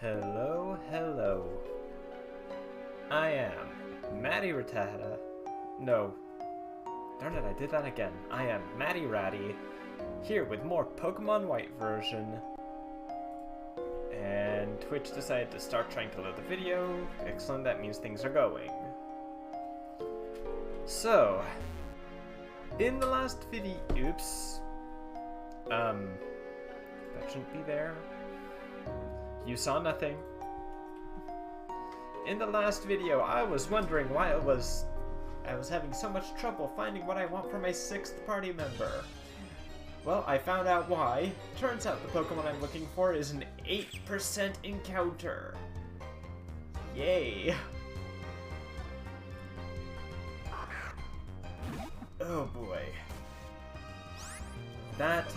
Hello, hello. I am Matty Rattata. No. Darn it, I did that again. I am Matty Ratty, here with more Pokemon White version. And Twitch decided to start trying to load the video. Excellent, that means things are going. So, in the last video... Oops. That shouldn't be there. You saw nothing. In the last video, I was wondering why I was having so much trouble finding what I want for my 6th party member. Well, I found out why. Turns out the Pokemon I'm looking for is an 8% encounter. Yay. Oh boy. That's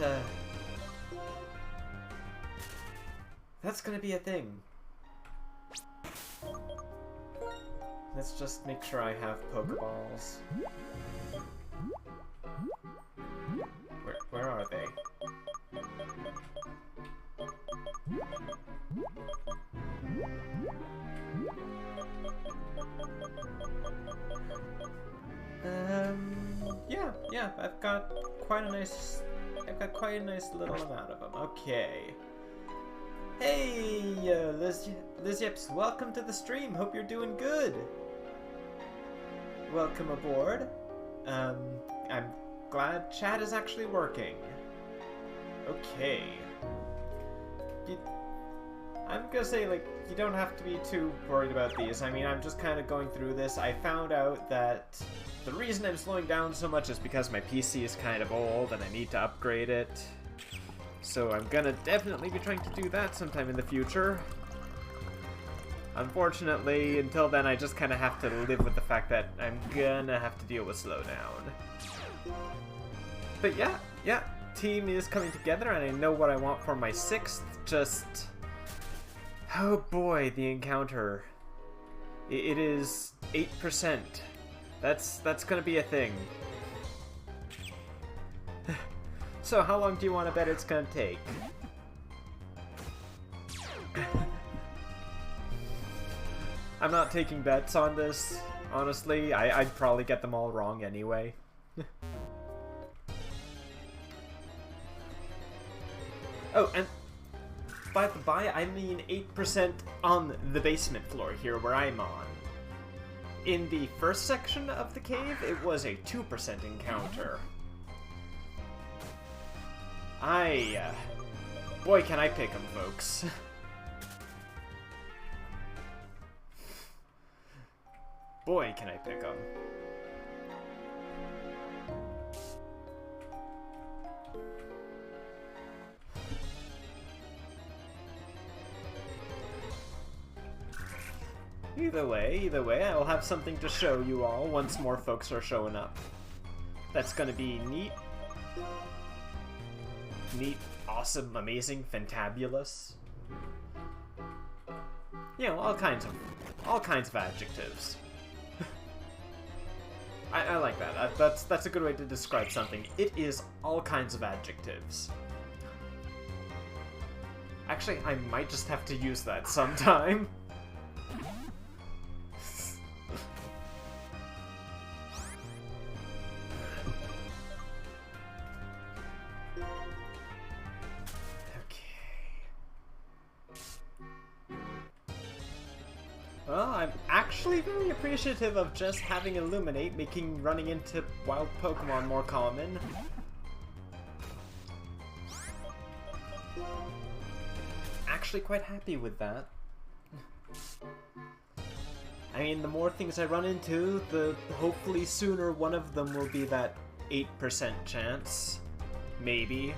gonna be a thing. Let's just make sure I have Pokeballs. Where are they? Yeah, I've got quite a nice little amount of them. Okay. Hey, Lizyips, welcome to the stream. Hope you're doing good. Welcome aboard. I'm glad chat is actually working. Okay. I'm gonna say, like, you don't have to be too worried about these. I mean, I'm just kind of going through this. I found out that the reason I'm slowing down so much is because my PC is kind of old and I need to upgrade it. So I'm gonna definitely be trying to do that sometime in the future. Unfortunately, until then, I just kind of have to live with the fact that I'm gonna have to deal with slowdown. But yeah, team is coming together and I know what I want for my 6th, just... Oh boy, the encounter. It is 8%. That's gonna be a thing. So how long do you want to bet it's gonna take? I'm not taking bets on this, honestly. I'd probably get them all wrong anyway. Oh, and by the by, I mean 8% on the basement floor here where I'm on. In the first section of the cave, it was a 2% encounter. Boy, can I pick 'em, folks. Boy, can I pick 'em. Either way, I'll have something to show you all once more folks are showing up. That's gonna be neat. Neat, awesome, amazing, fantabulous. You know, all kinds of adjectives. I like that. That's a good way to describe something. It is all kinds of adjectives. Actually, I might just have to use that sometime. Well, I'm actually very appreciative of just having Illuminate, making running into wild Pokemon more common. Actually quite happy with that. I mean, the more things I run into, the hopefully sooner one of them will be that 8% chance. Maybe.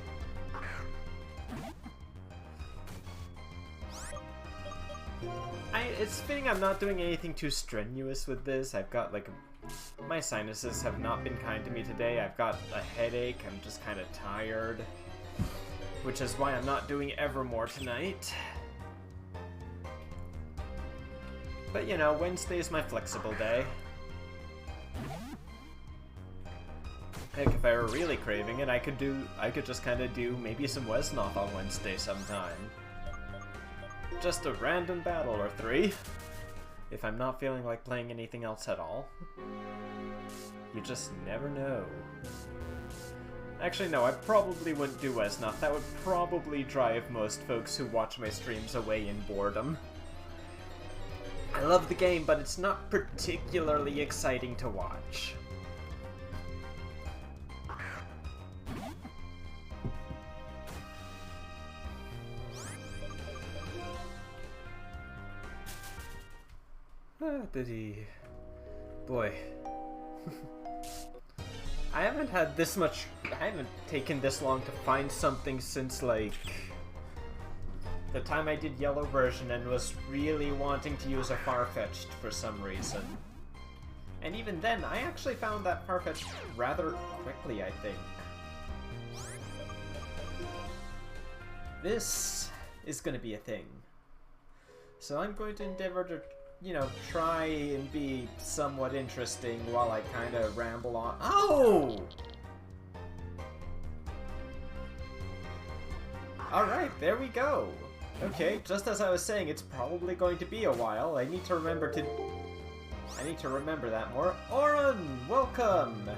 It's fitting I'm not doing anything too strenuous with this. I've got, like, my sinuses have not been kind to me today. I've got a headache. I'm just kind of tired. Which is why I'm not doing Evermore tonight. But, you know, Wednesday's my flexible day. Heck, if I were really craving it, I could just kind of do maybe some Wesnoth on Wednesday sometime. just a random battle or three. If I'm not feeling like playing anything else at all. You just never know. Actually, no, I probably wouldn't do Wesnoth. That would probably drive most folks who watch my streams away in boredom. I love the game, but it's not particularly exciting to watch. Boy. I haven't taken this long to find something since, like, the time I did Yellow version and was really wanting to use a Farfetch'd for some reason. And even then, I actually found that Farfetch'd rather quickly, I think. This is gonna be a thing. So I'm going to endeavor to, you know, try and be somewhat interesting while I kind of ramble on. Oh! Alright, there we go. Okay, just as I was saying, it's probably going to be a while. I need to remember that more. Auron, welcome!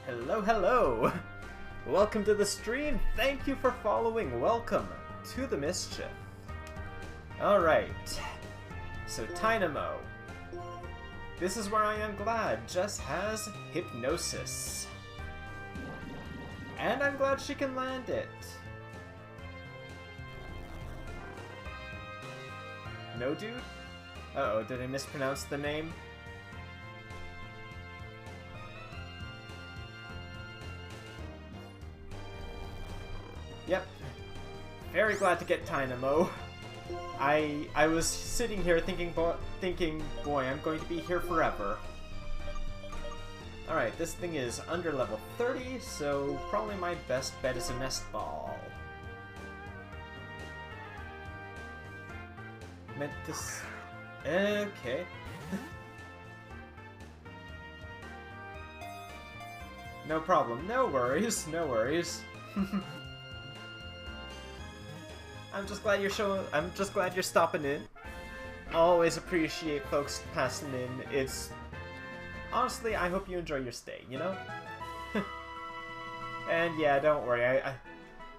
Hello, hello! Welcome to the stream. Thank you for following. Welcome to the mischief. Alright, so Tynamo. This is where I am glad Jess has Hypnosis. And I'm glad she can land it. No, dude? Uh-oh, did I mispronounce the name? Yep. Very glad to get Tynamo. I was sitting here thinking, boy, I'm going to be here forever. Alright, this thing is under level 30, so probably my best bet is a Nest Ball. Meant this... Okay. No problem, no worries, no worries. I'm just glad you're stopping in. Always appreciate folks passing in. It's... Honestly, I hope you enjoy your stay, you know? And yeah, don't worry,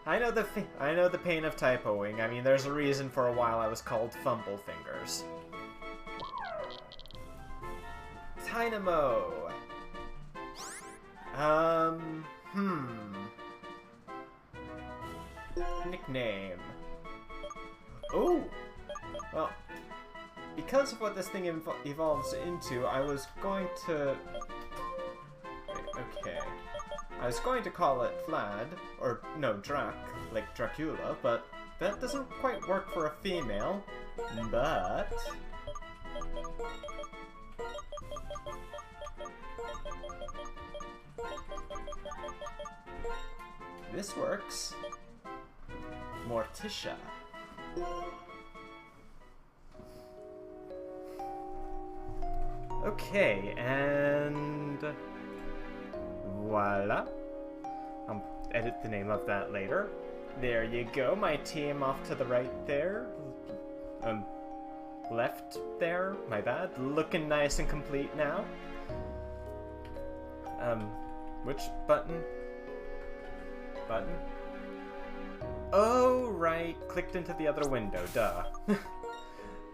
I know the pain of typoing. I mean, there's a reason for a while I was called Fumble Fingers. Tynamo! Nickname. Oh! Well, because of what this thing evolves into, I was going to... Okay. I was going to call it Vlad, or no, Drac, like Dracula, but that doesn't quite work for a female. But... this works. Morticia. Okay, and voila. I'll edit the name of that later. There you go, my team off to the right there. Left there, my bad. Looking nice and complete now. Which button? Button? Oh, right. Clicked into the other window, duh.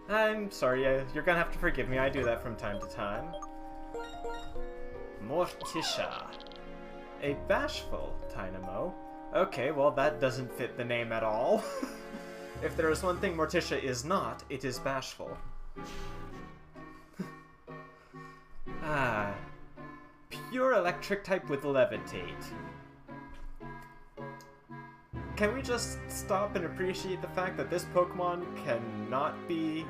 I'm sorry, you're gonna have to forgive me, I do that from time to time. Morticia. A bashful Tynamo. Okay, well that doesn't fit the name at all. If there is one thing Morticia is not, it is bashful. Ah. Pure electric type with levitate. Can we just stop and appreciate the fact that this Pokemon cannot be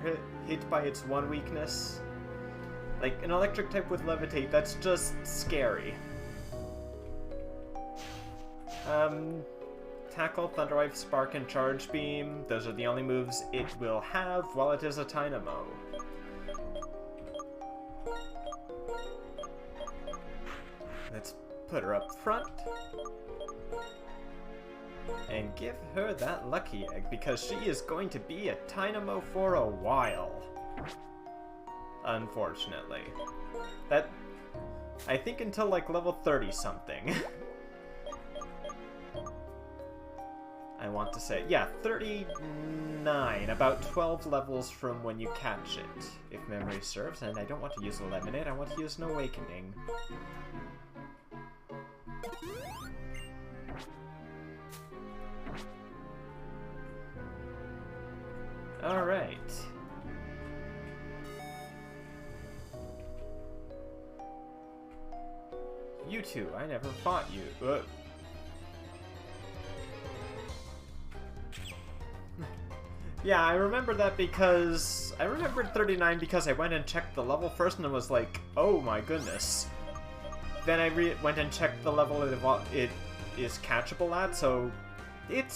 hit by its one weakness? Like, an electric type with levitate, that's just scary. Tackle, Thunderwave, Spark, and Charge Beam. Those are the only moves it will have while it is a Tynamo. Let's put her up front. And give her that lucky egg, because she is going to be a Tynamo for a while. Unfortunately. That... I think until like level 30 something. I want to say, yeah, 39, about 12 levels from when you catch it, if memory serves, and I don't want to use a Lemonade, I want to use an Awakening. Alright. You two, I never fought you. Yeah, I remember that because... I remembered 39 because I went and checked the level first and it was like, oh my goodness. Then I went and checked the level it is catchable at, so it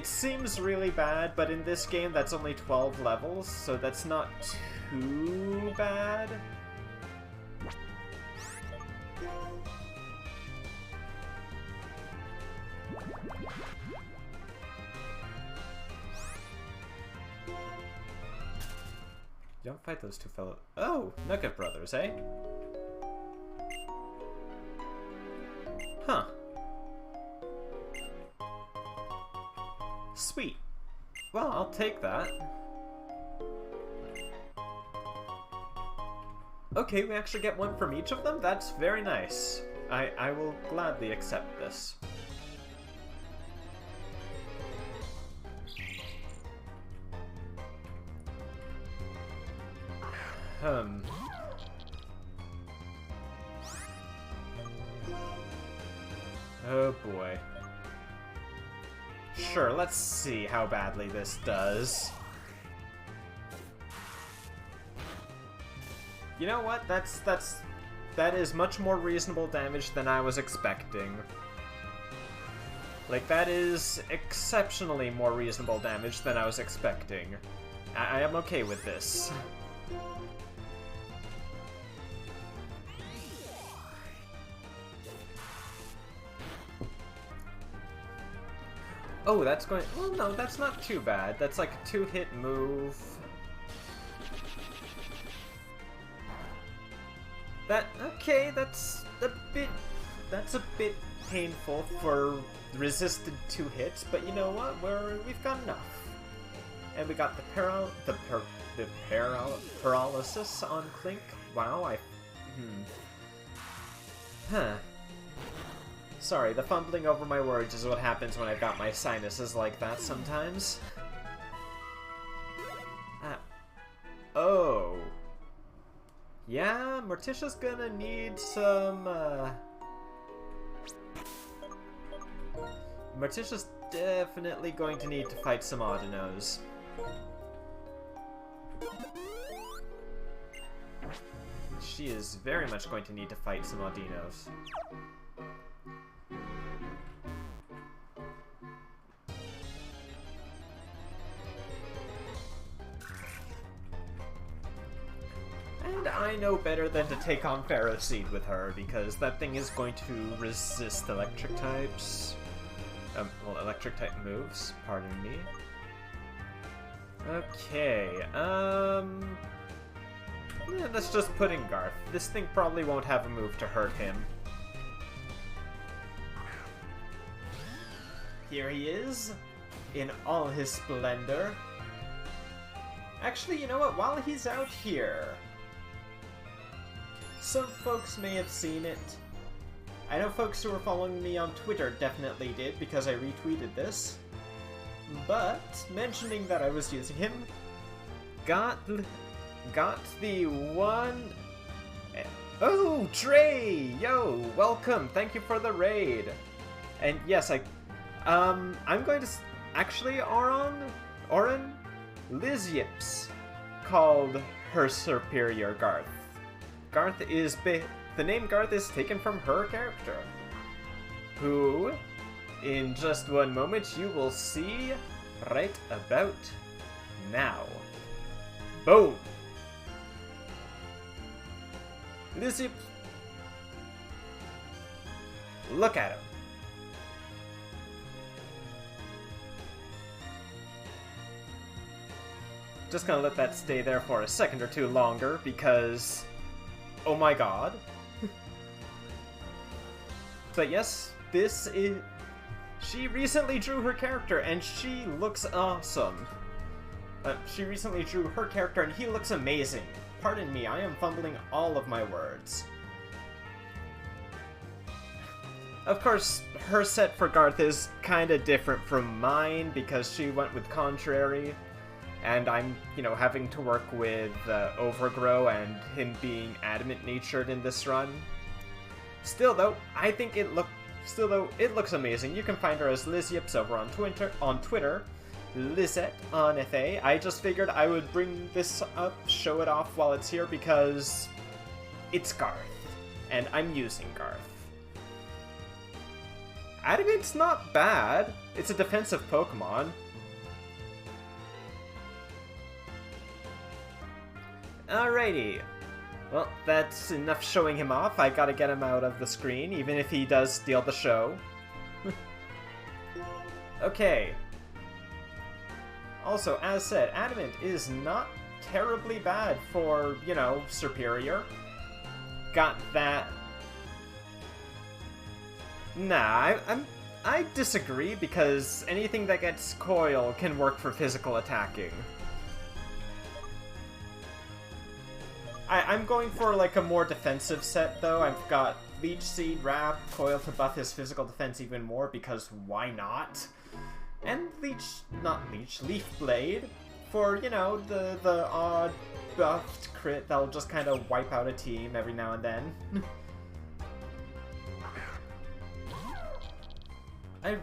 seems really bad, but in this game that's only 12 levels, so that's not too bad. You don't fight those two fellows. Oh, Nugget Brothers, eh? Huh. Sweet. Well, I'll take that. Okay, we actually get one from each of them? That's very nice. I will gladly accept this. Oh boy. Sure, let's see how badly this does. You know what? That is much more reasonable damage than I was expecting. Like, that is exceptionally more reasonable damage than I was expecting. I am okay with this. Oh, that's going... Well, no, that's not too bad. That's like a 2-hit move. Okay, that's a bit painful for resisted 2 hits, but you know what? We've got enough. And we got the paralysis on Clink. Wow, Huh. Sorry, the fumbling over my words is what happens when I've got my sinuses like that sometimes. Oh. Yeah, Morticia's gonna need some, Morticia's definitely going to need to fight some Audinos. She is very much going to need to fight some Audinos. And I know better than to take on Ferroseed with her, because that thing is going to resist electric types. Well, electric type moves, pardon me. Okay, yeah, let's just put in Garth. This thing probably won't have a move to hurt him. Here he is, in all his splendor. Actually, you know what? While he's out here, some folks may have seen it. I know folks who were following me on Twitter definitely did, because I retweeted this. But, mentioning that I was using him, got the one... Oh, Trey! Yo, welcome! Thank you for the raid! And yes, I'm going to... Actually, Oren, Liz Yips called her superior Garth. Garth is... The name Garth is taken from her character, who, in just one moment, you will see right about now. Boom! Liz Yips. Look at him. just gonna let that stay there for a second or two longer, because... oh my god. But yes, this is... she recently drew her character, and she looks awesome. She recently drew her character, and he looks amazing. Pardon me, I am fumbling all of my words. Of course, her set for Garth is kinda different from mine, because she went with Contrary, and I'm, you know, having to work with Overgrow and him being adamant-natured in this run. Still though, I think it looks amazing. You can find her as Liz Yips over on Twitter, Lizette on FA. I just figured I would bring this up, show it off while it's here, because it's Garth, and I'm using Garth. Adamant's not bad. It's a defensive Pokemon. Alrighty. Well, that's enough showing him off. I gotta get him out of the screen, even if he does steal the show. Okay. Also, as said, Adamant is not terribly bad for, you know, Superior. Got that... nah, I disagree, because anything that gets Coil can work for physical attacking. I'm going for, like, a more defensive set, though. I've got Leech Seed, Wrap, Coil to buff his physical defense even more, because why not? And Leaf Blade for, you know, the odd buffed crit that'll just kind of wipe out a team every now and then. I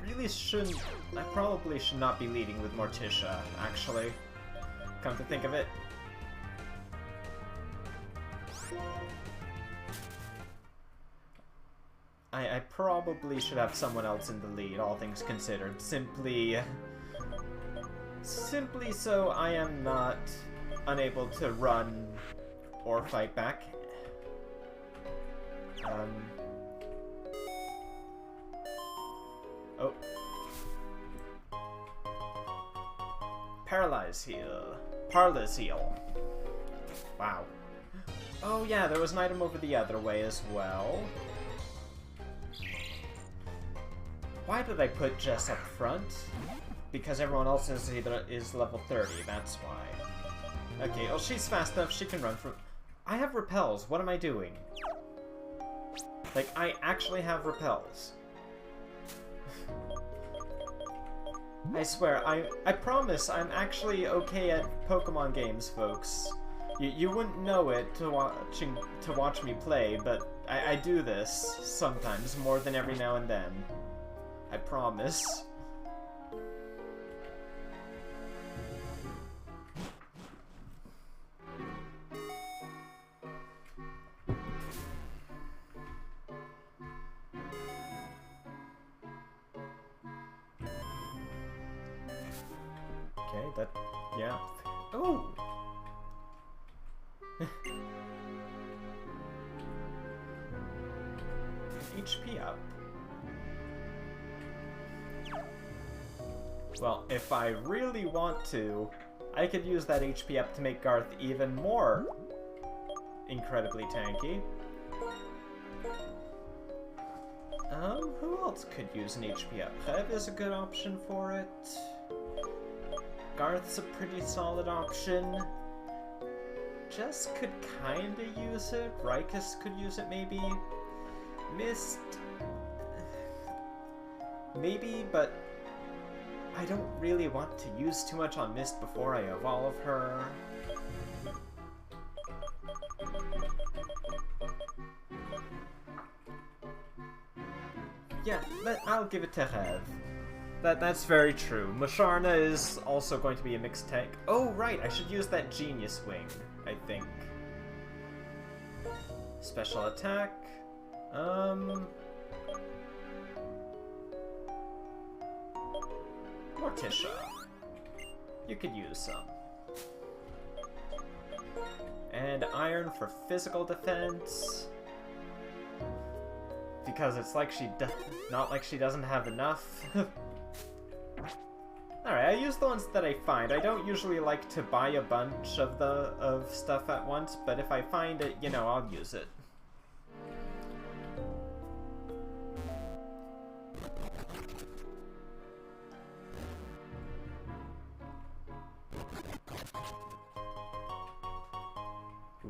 probably should not be leading with Morticia, actually. Come to think of it. I probably should have someone else in the lead, all things considered. Simply so I am not unable to run or fight back. Oh. Paralyze Heal. Parlous Heal. Wow. Oh yeah, there was an item over the other way as well. Why did I put Jess up front? Because everyone else is level 30, that's why. Okay, well she's fast enough, she can run from... I have repels, what am I doing? Like, I actually have repels. I swear, I promise I'm actually okay at Pokemon games, folks. You wouldn't know it to watch me play, but I do this sometimes, more than every now and then. I promise. Okay, that... yeah. Oh! HP up. Well, if I really want to, I could use that HP up to make Garth even more incredibly tanky. Who else could use an HP up? Hev is a good option for it. Garth's a pretty solid option. Jess could kinda use it. Rikus could use it, maybe. Mist... maybe, but... I don't really want to use too much on Mist before I evolve her. Yeah, I'll give it to Hev. That's very true. Musharna is also going to be a mixed tank. Oh, right, I should use that Genius Wing, I think. Special attack. Morticia. You could use some. And Iron for physical defense. Because it's like not like she doesn't have enough. Alright, I use the ones that I find. I don't usually like to buy a bunch of stuff at once, but if I find it, you know, I'll use it.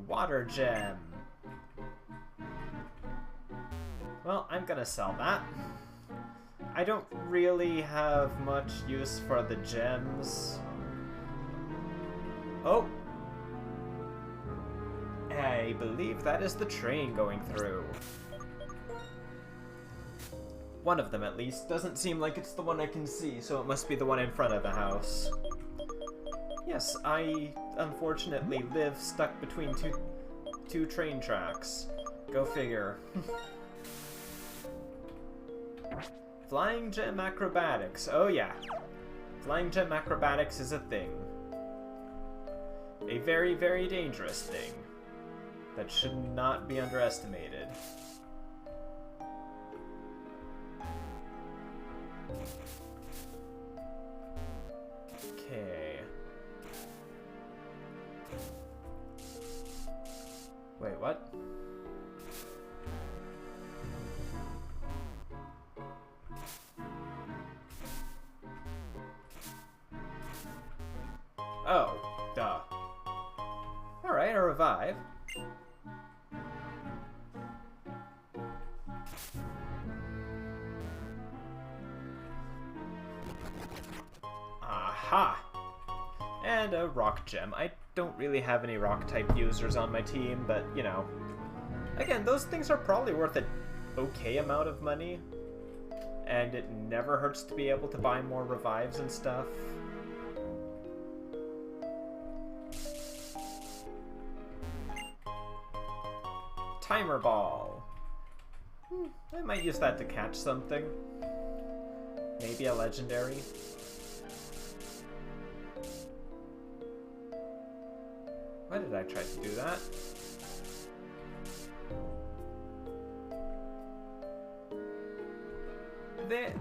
Water gem. Well, I'm gonna sell that. I don't really have much use for the gems. Oh! I believe that is the train going through. One of them, at least. Doesn't seem like it's the one I can see, so it must be the one in front of the house. Yes, I unfortunately live stuck between two train tracks. Go figure. Flying Gem Acrobatics. Oh yeah. Flying Gem Acrobatics is a thing. A very, very dangerous thing. That should not be underestimated. Okay. Wait, what? Oh, duh. Alright, a revive. Aha! And a rock gem. I don't really have any rock type users on my team, but you know. Again, those things are probably worth an okay amount of money. And it never hurts to be able to buy more revives and stuff. Timer ball. I might use that to catch something. Maybe a legendary. Why did I try to do that?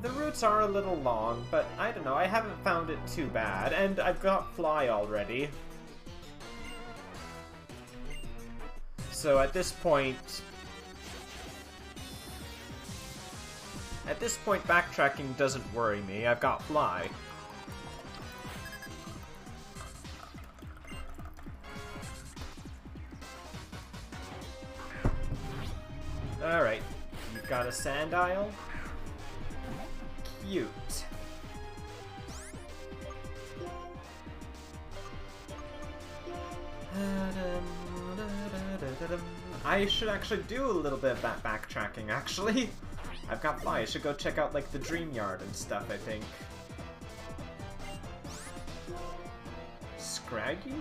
The routes are a little long, but I don't know, I haven't found it too bad, and I've got Fly already. So at this point, backtracking doesn't worry me. I've got Fly. Alright, you've got a Sand Isle. Cute. I should actually do a little bit of that backtracking, actually. I've got Fly. I should go check out, like, the Dream Yard and stuff, I think. Scraggy?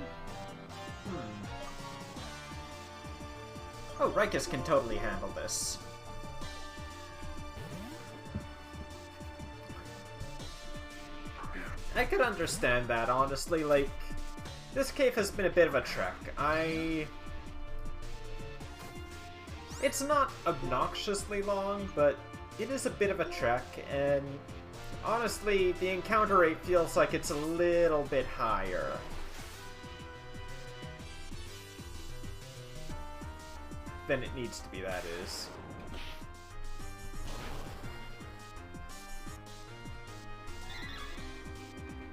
Oh, Rikus can totally handle this. I could understand that, honestly. Like, this cave has been a bit of a trek. It's not obnoxiously long, but it is a bit of a trek, and honestly, the encounter rate feels like it's a little bit higher. Than it needs to be, that is.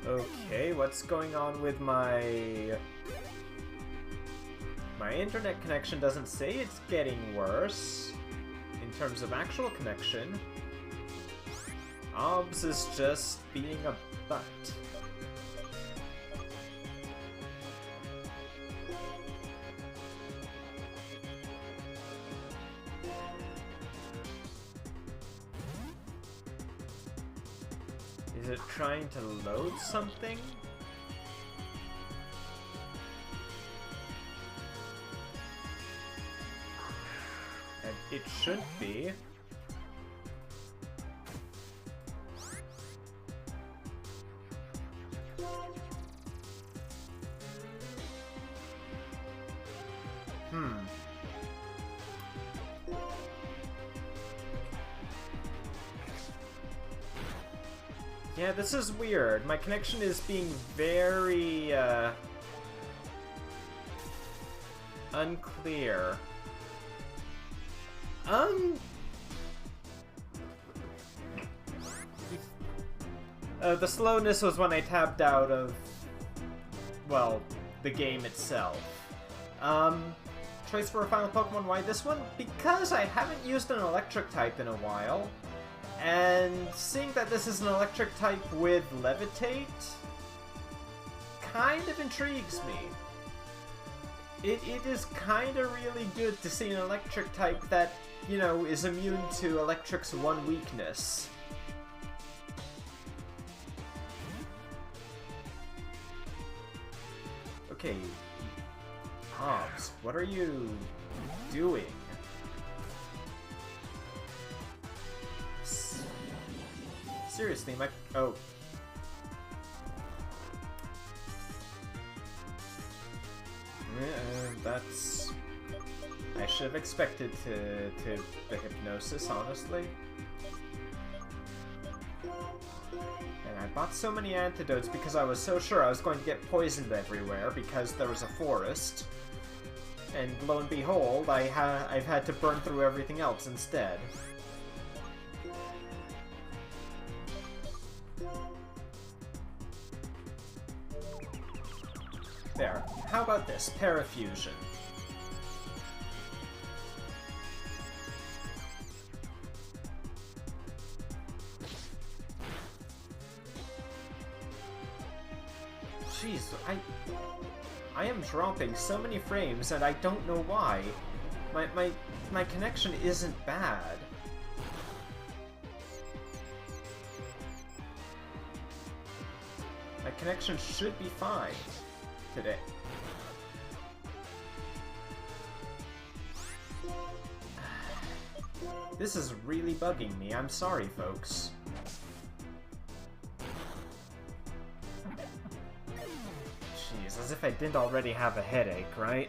Okay, what's going on with my... My internet connection doesn't say it's getting worse. In terms of actual connection. OBS is just being a butt. Is it trying to load something? And it should be. Yeah, this is weird. My connection is being very, unclear. The slowness was when I tapped out of, well, the game itself. Choice for a final Pokemon, why this one? Because I haven't used an electric type in a while, and seeing that this is an electric type with Levitate kind of intrigues me. It is kind of really good to see an electric type that, you know, is immune to Electric's one weakness. Okay, Hobbs, what are you doing? Seriously, my... oh. That's... I should have expected to the Hypnosis, honestly. And I bought so many antidotes because I was so sure I was going to get poisoned everywhere because there was a forest. And lo and behold, I've had to burn through everything else instead. There. How about this? Parafusion. Jeez, I am dropping so many frames and I don't know why. My connection isn't bad. My connection should be fine today. This is really bugging me. I'm sorry, folks. Jeez, as if I didn't already have a headache, right?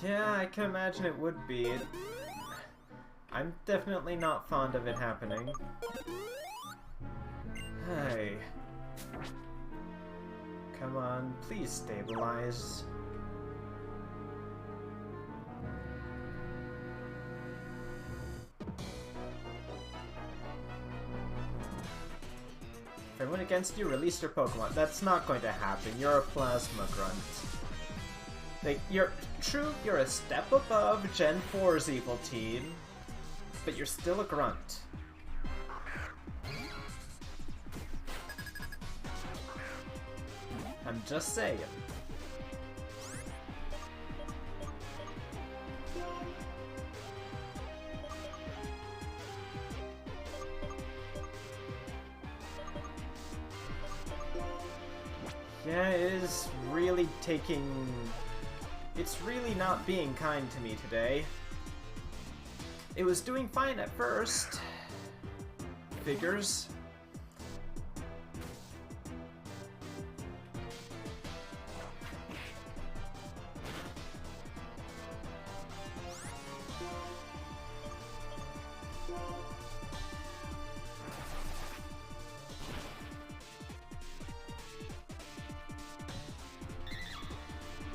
Yeah, I can imagine it would be. I'm definitely not fond of it happening. Hey. Come on, please stabilize. If I win against you, release your Pokemon. That's not going to happen. You're a Plasma Grunt. Like, you're a step above Gen 4's Evilteed, but you're still a Grunt. I'm just saying. Yeah, it is really taking... It's really not being kind to me today. It was doing fine at first. Figures.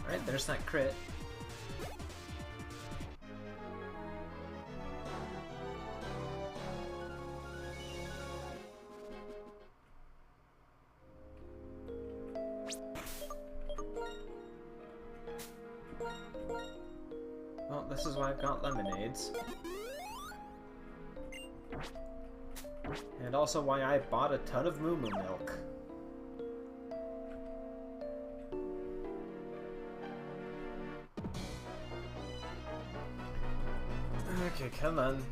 Alright, there's that crit. Well, this is why I've got lemonades. And also why I bought a ton of Moo Moo milk. Okay, come on.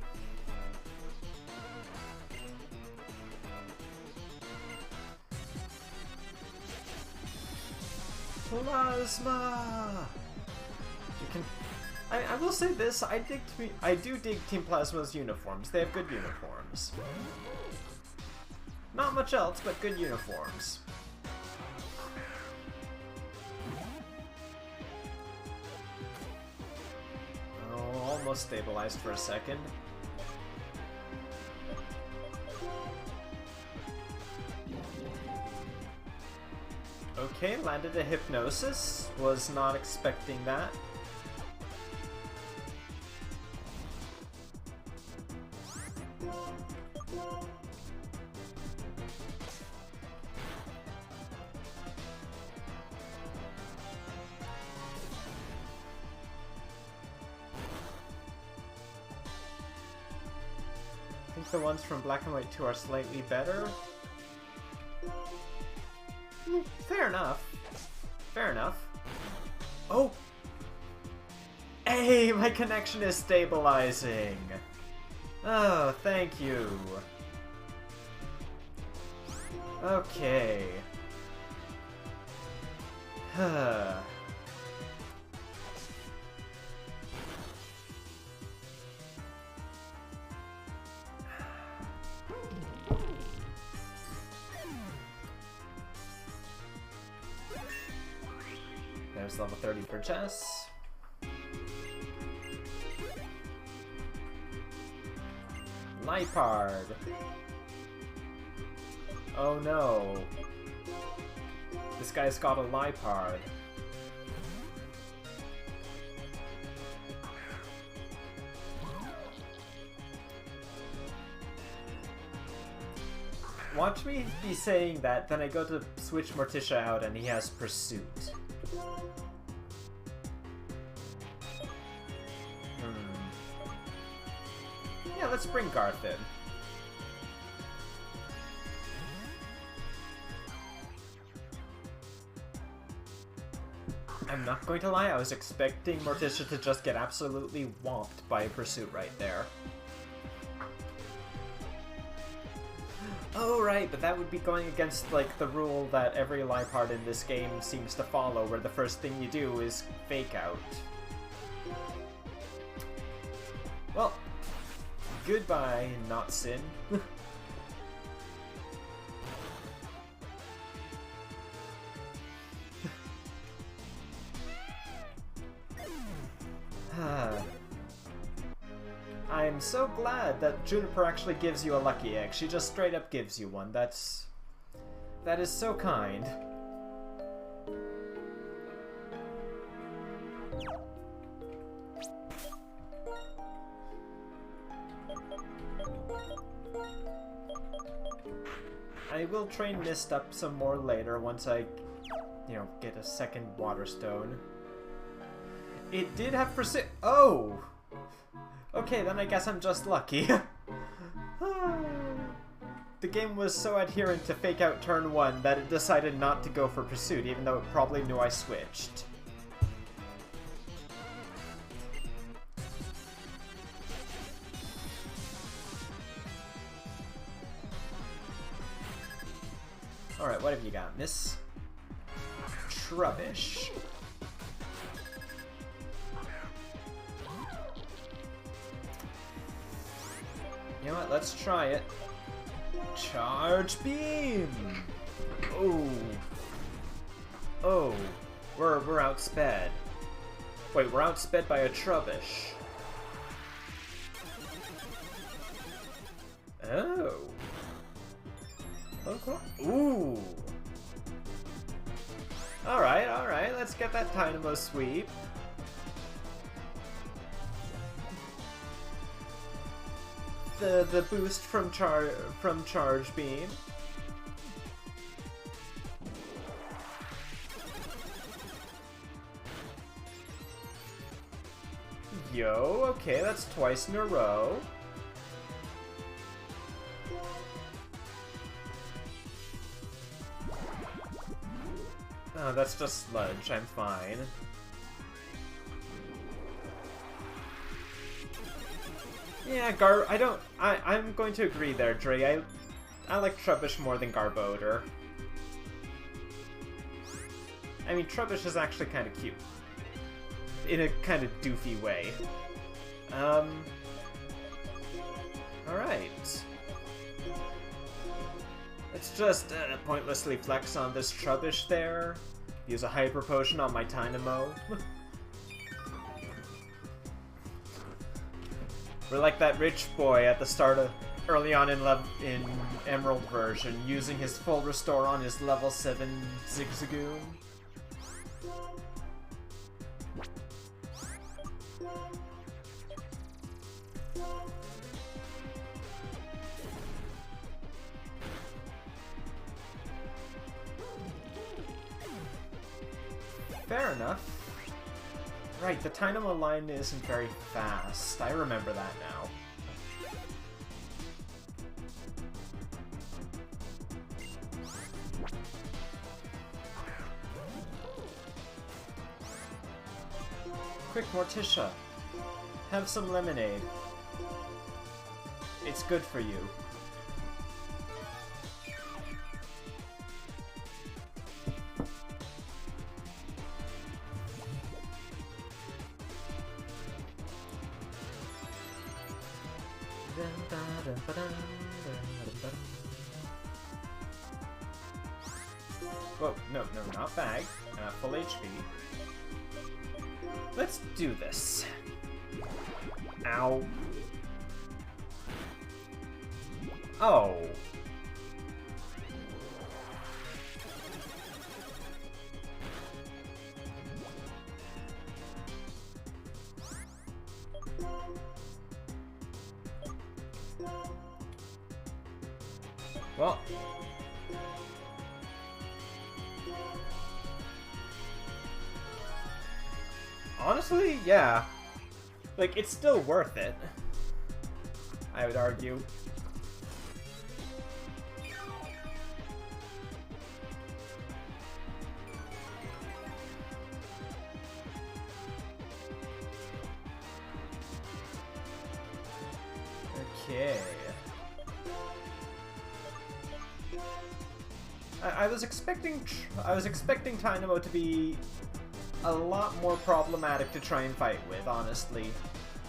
Plasma! You can... I will say this, I do dig Team Plasma's uniforms. They have good uniforms. Not much else, but good uniforms. Oh, almost stabilized for a second. Okay, landed a Hypnosis. Was not expecting that. I think the ones from Black and White 2 are slightly better. Fair enough. Fair enough. Oh! Hey, my connection is stabilizing! Oh, thank you. Okay. Huh. There's level 30 for Jess. Lipard. Oh no. This guy's got a Lipard. Watch me be saying that, then I go to switch Morticia out and he has Pursuit. Yeah, let's bring Garth in. I'm not going to lie, I was expecting Morticia to just get absolutely whomped by Pursuit right there. Oh, right, but that would be going against, like, the rule that every Lipard in this game seems to follow, where the first thing you do is Fake Out. Well, goodbye, not Sin. I'm so glad that Juniper actually gives you a lucky egg. She just straight up gives you one. That is so kind. I will train Mist up some more later once I, get a second Water Stone. It did have Oh! Okay, then I guess I'm just lucky. The game was so adherent to Fake Out turn 1 that it decided not to go for Pursuit, even though it probably knew I switched. Alright, what have you got, Miss? Trubbish. You know what, let's try it. Charge Beam! Oh. Oh. We're outsped. Wait, we're outsped by a Trubbish. Oh. Okay. Ooh. Alright, let's get that Dynamo Sweep. The boost from Charge Beam. Yo, okay, that's twice in a row. Oh, that's just Sludge, I'm fine. Yeah, I'm going to agree there, Dre. I like Trubbish more than Garbodor. I mean, Trubbish is actually kind of cute. in a kind of doofy way. Alright. Let's just pointlessly flex on this Trubbish there. Use a Hyper Potion on my Tynamo. We're like that rich boy at the start of early on in Emerald version, using his full restore on his level 7 Zigzagoon. Fair enough. Right, the Dynamo line isn't very fast. I remember that now. Quick, Morticia. Have some lemonade. It's good for you. Whoa, no, not bag. Full HP. Let's do this. Ow. Oh. Well. Honestly, yeah. Like, it's still worth it, I would argue. Okay. I was expecting Dynamo to be a lot more problematic to try and fight with, honestly.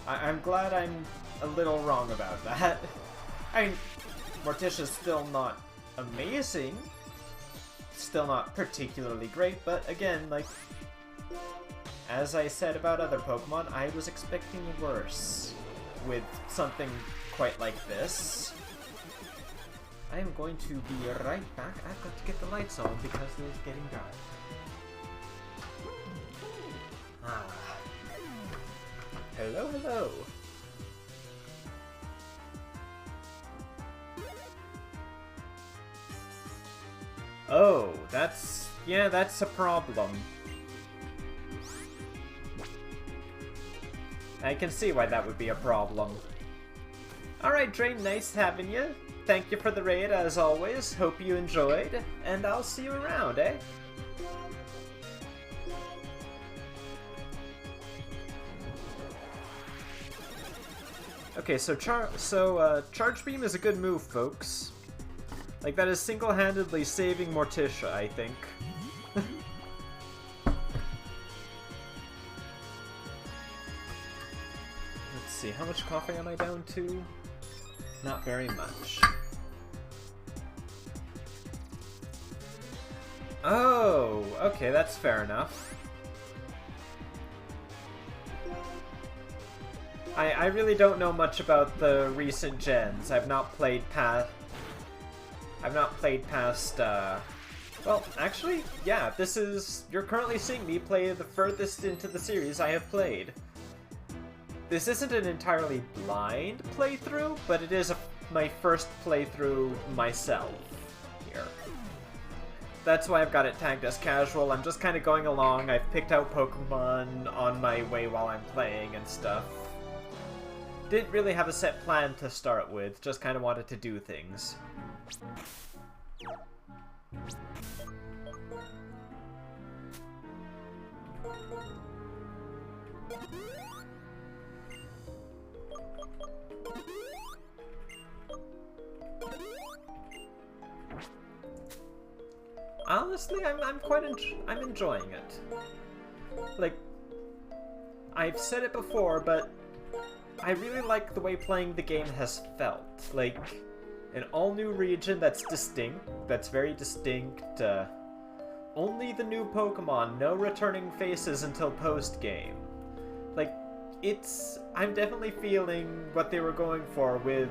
I'm glad I'm a little wrong about that. I mean, Morticia's still not amazing, still not particularly great, but again, like, as I said about other Pokemon, I was expecting worse with something quite like this. I am going to be right back. I've got to get the lights on because it's getting dark. Ah. Hello, hello. Oh, that's a problem. I can see why that would be a problem. Alright, Drain, nice having you. Thank you for the raid, as always. Hope you enjoyed, and I'll see you around, eh? Okay, so Charge Beam is a good move, folks. Like, that is single-handedly saving Morticia, I think. Let's see, how much coughing am I down to? Not very much. Oh, okay, that's fair enough. I really don't know much about the recent gens. I've not played past, well, actually, yeah, you're currently seeing me play the furthest into the series I have played. This isn't an entirely blind playthrough, but it is my first playthrough myself here. That's why I've got it tagged as casual. I'm just kind of going along. I've picked out Pokemon on my way while I'm playing and stuff. Didn't really have a set plan to start with, just kind of wanted to do things. Honestly, I'm enjoying it. Like, I've said it before, but I really like the way playing the game has felt. Like, an all-new region that's distinct, that's very distinct, only the new Pokemon, no returning faces until post-game. Like, I'm definitely feeling what they were going for with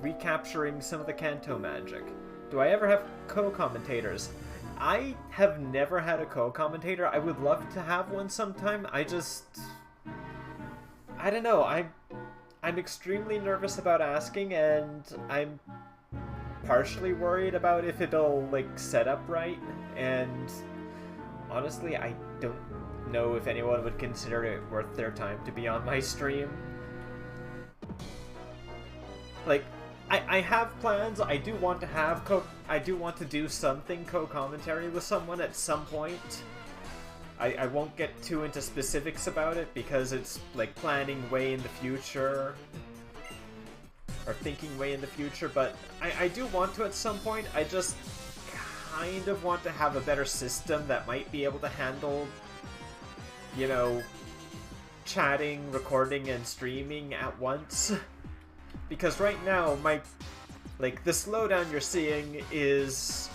recapturing some of the Kanto magic. Do I ever have co-commentators? I have never had a co-commentator. I would love to have one sometime. I don't know. I'm extremely nervous about asking, and I'm partially worried about if it'll, like, set up right. And honestly, I don't know if anyone would consider it worth their time to be on my stream. Like, I have plans. I do want to have I do want to do something co-commentary with someone at some point. I won't get too into specifics about it because it's like planning way in the future or thinking way in the future, but I do want to at some point. I just kind of want to have a better system that might be able to handle, you know, chatting, recording, and streaming at once. Because right now, the slowdown you're seeing is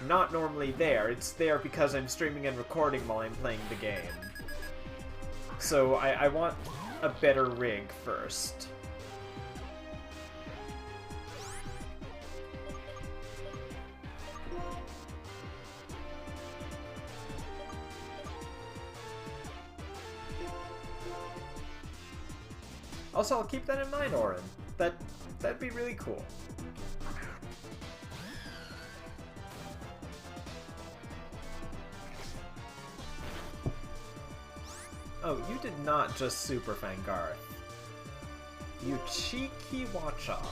not normally there. It's there because I'm streaming and recording while I'm playing the game. So I want a better rig first. Also, I'll keep that in mind, Orin. That'd be really cool. Oh, you did not just Super Fangarth. You cheeky Watchog.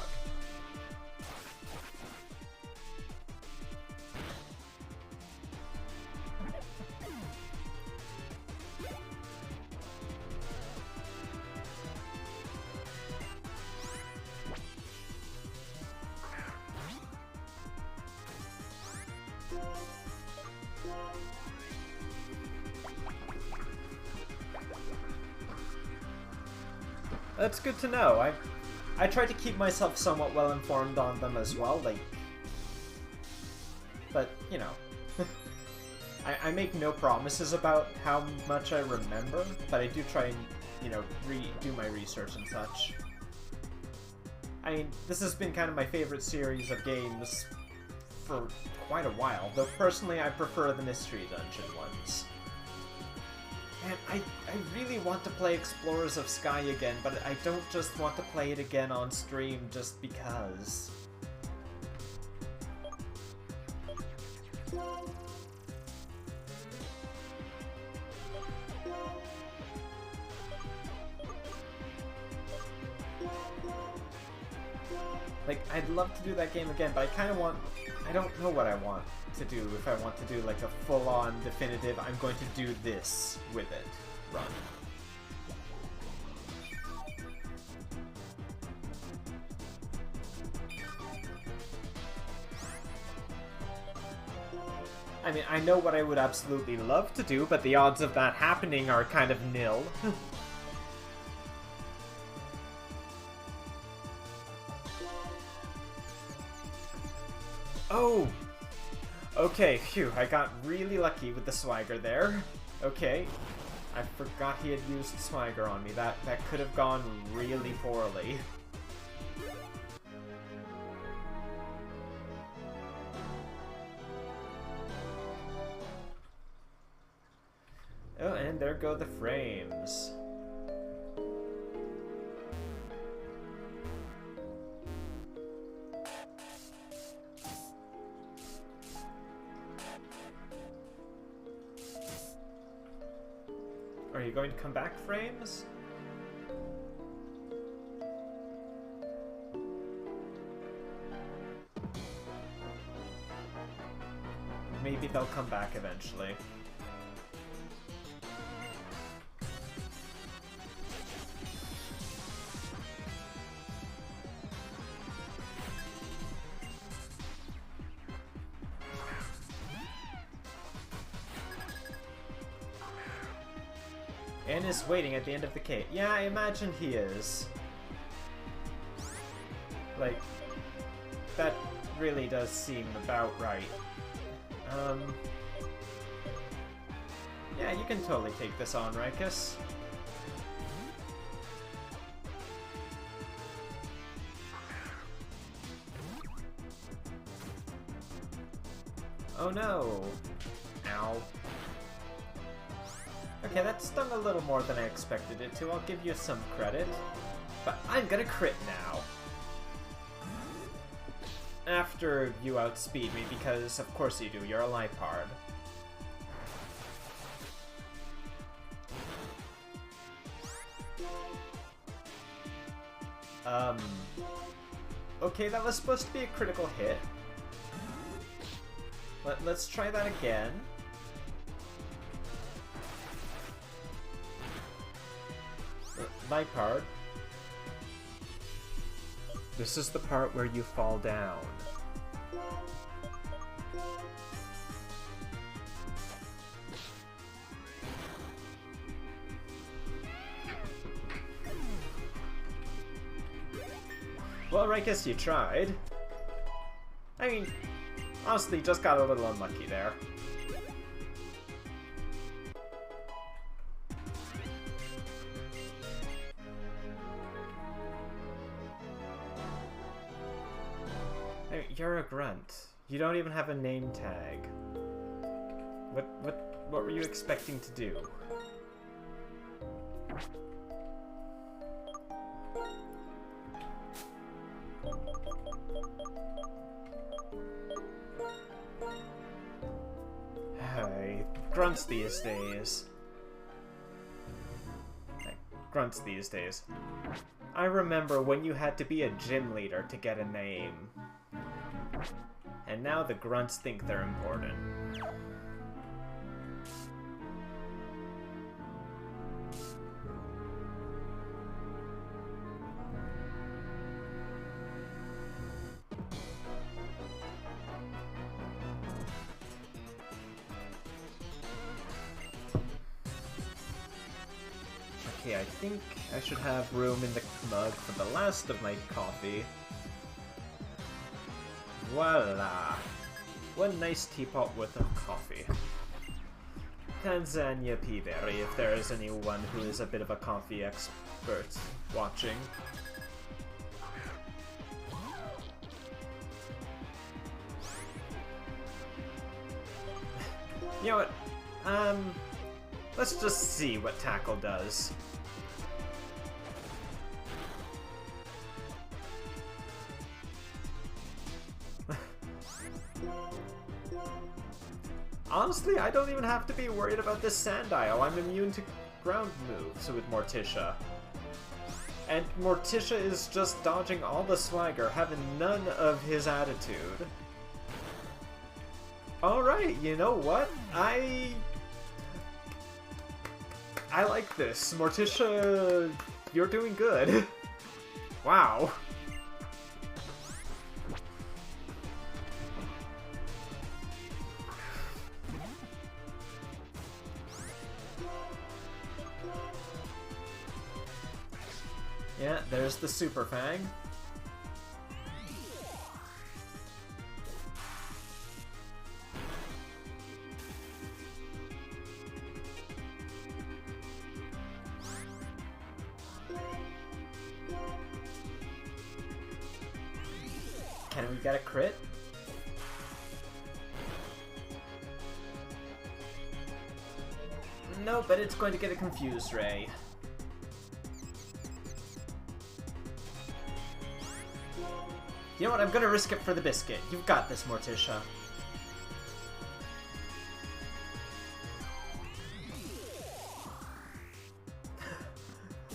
That's good to know. I try to keep myself somewhat well informed on them as well, like, but you know, I make no promises about how much I remember, but I do try and, you know, do my research and such. I mean, this has been kind of my favorite series of games for quite a while, though personally I prefer the Mystery Dungeon ones. And I really want to play Explorers of Sky again, but I don't just want to play it again on stream just because. Like, I'd love to do that game again, but I don't know what I want to do. If I want to do like a full-on definitive, I'm going to do this with it run. I mean, I know what I would absolutely love to do, but the odds of that happening are kind of nil. Oh! Okay, phew, I got really lucky with the Swagger there. Okay, I forgot he had used Swagger on me. That could have gone really poorly. Oh, and there go the frames. Are you going to come back, frames? Maybe they'll come back eventually. Ken is waiting at the end of the cave. Yeah, I imagine he is. Like, that really does seem about right. Yeah, you can totally take this on, Rikus. Oh no! Ow. Okay, that stung a little more than I expected it to. I'll give you some credit. But I'm gonna crit now. After you outspeed me, because of course you do, you're a Lipard. Okay, that was supposed to be a critical hit. Let's try that again. Lipard. This is the part where you fall down. Well, I guess you tried. I mean, honestly, just got a little unlucky there. Hey, you're a grunt. You don't even have a name tag. What were you expecting to do? Grunts these days. Grunts these days. I remember when you had to be a gym leader to get a name. And now the grunts think they're important. Okay, I think I should have room in the mug for the last of my coffee. Voila! One nice teapot worth of coffee. Tanzania Peaberry, if there is anyone who is a bit of a coffee expert watching. You know what? Let's just see what Tackle does. Honestly, I don't even have to be worried about this Sandile. I'm immune to ground moves with Morticia. And Morticia is just dodging all the swagger, having none of his attitude. Alright, you know what? I like this. Morticia, you're doing good. Wow. Yeah, there's the Super Fang. Can we get a crit? No, but it's going to get a Confused Ray. You know what, I'm gonna risk it for the biscuit. You've got this, Morticia.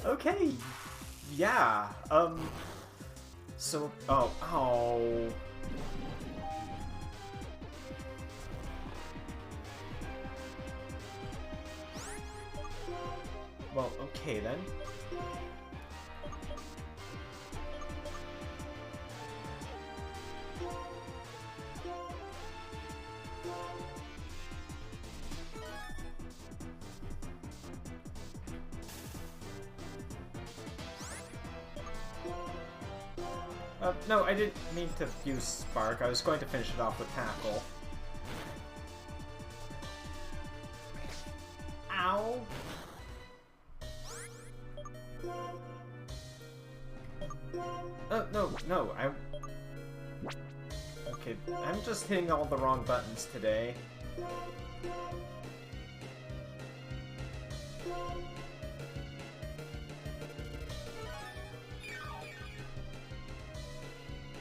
Okay. Yeah. So, oh. Well, okay then. No, I didn't mean to use Spark. I was going to finish it off with Tackle. Ow! No, Okay, I'm just hitting all the wrong buttons today.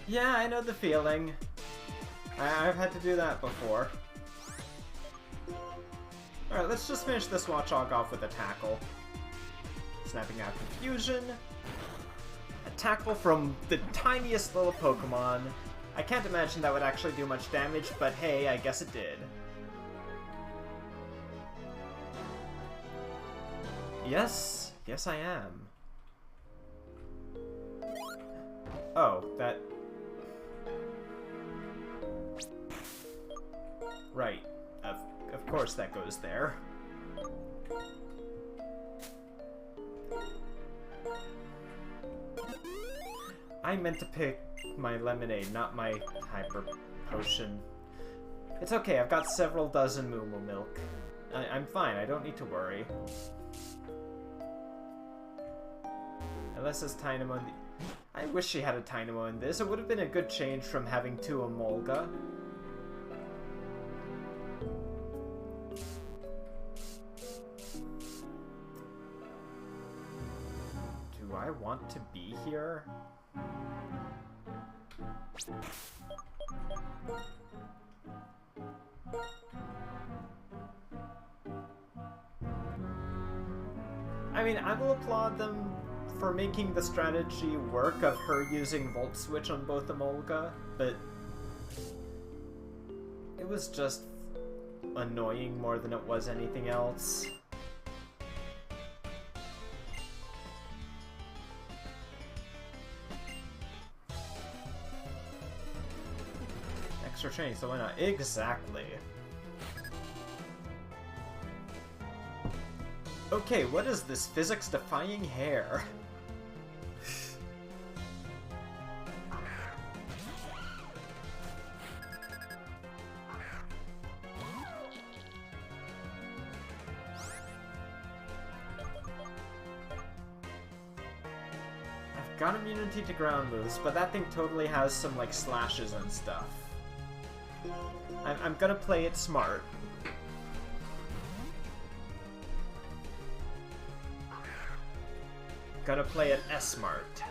Yeah, I know the feeling. I've had to do that before. Alright, let's just finish this Watchog off with a Tackle. Snapping out Confusion. A Tackle from the tiniest little Pokemon. I can't imagine that would actually do much damage, but hey, I guess it did. Yes, I am. Oh, that... Right. Of course that goes there. I meant to pick my lemonade, not my hyper potion. It's okay, I've got several dozen Moo Moo Milk. I'm fine, I don't need to worry. Unless it's Tynamo in the... I wish she had a Tynamo in this. It would have been a good change from having two Emolga. Do I want to be here? I mean, I will applaud them for making the strategy work of her using Volt Switch on both Emolga, but it was just annoying more than it was anything else. Extra training, so why not? Exactly. Okay, what is this physics-defying hair? I've got immunity to ground moves, but that thing totally has some, like, slashes and stuff. I'm gonna play it smart. Gonna play it S-smart.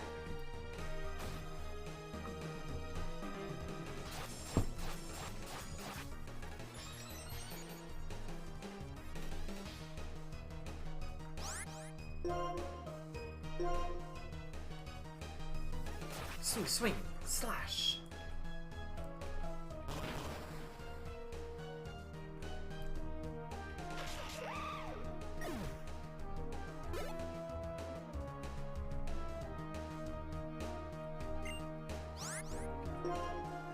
Swing, slash.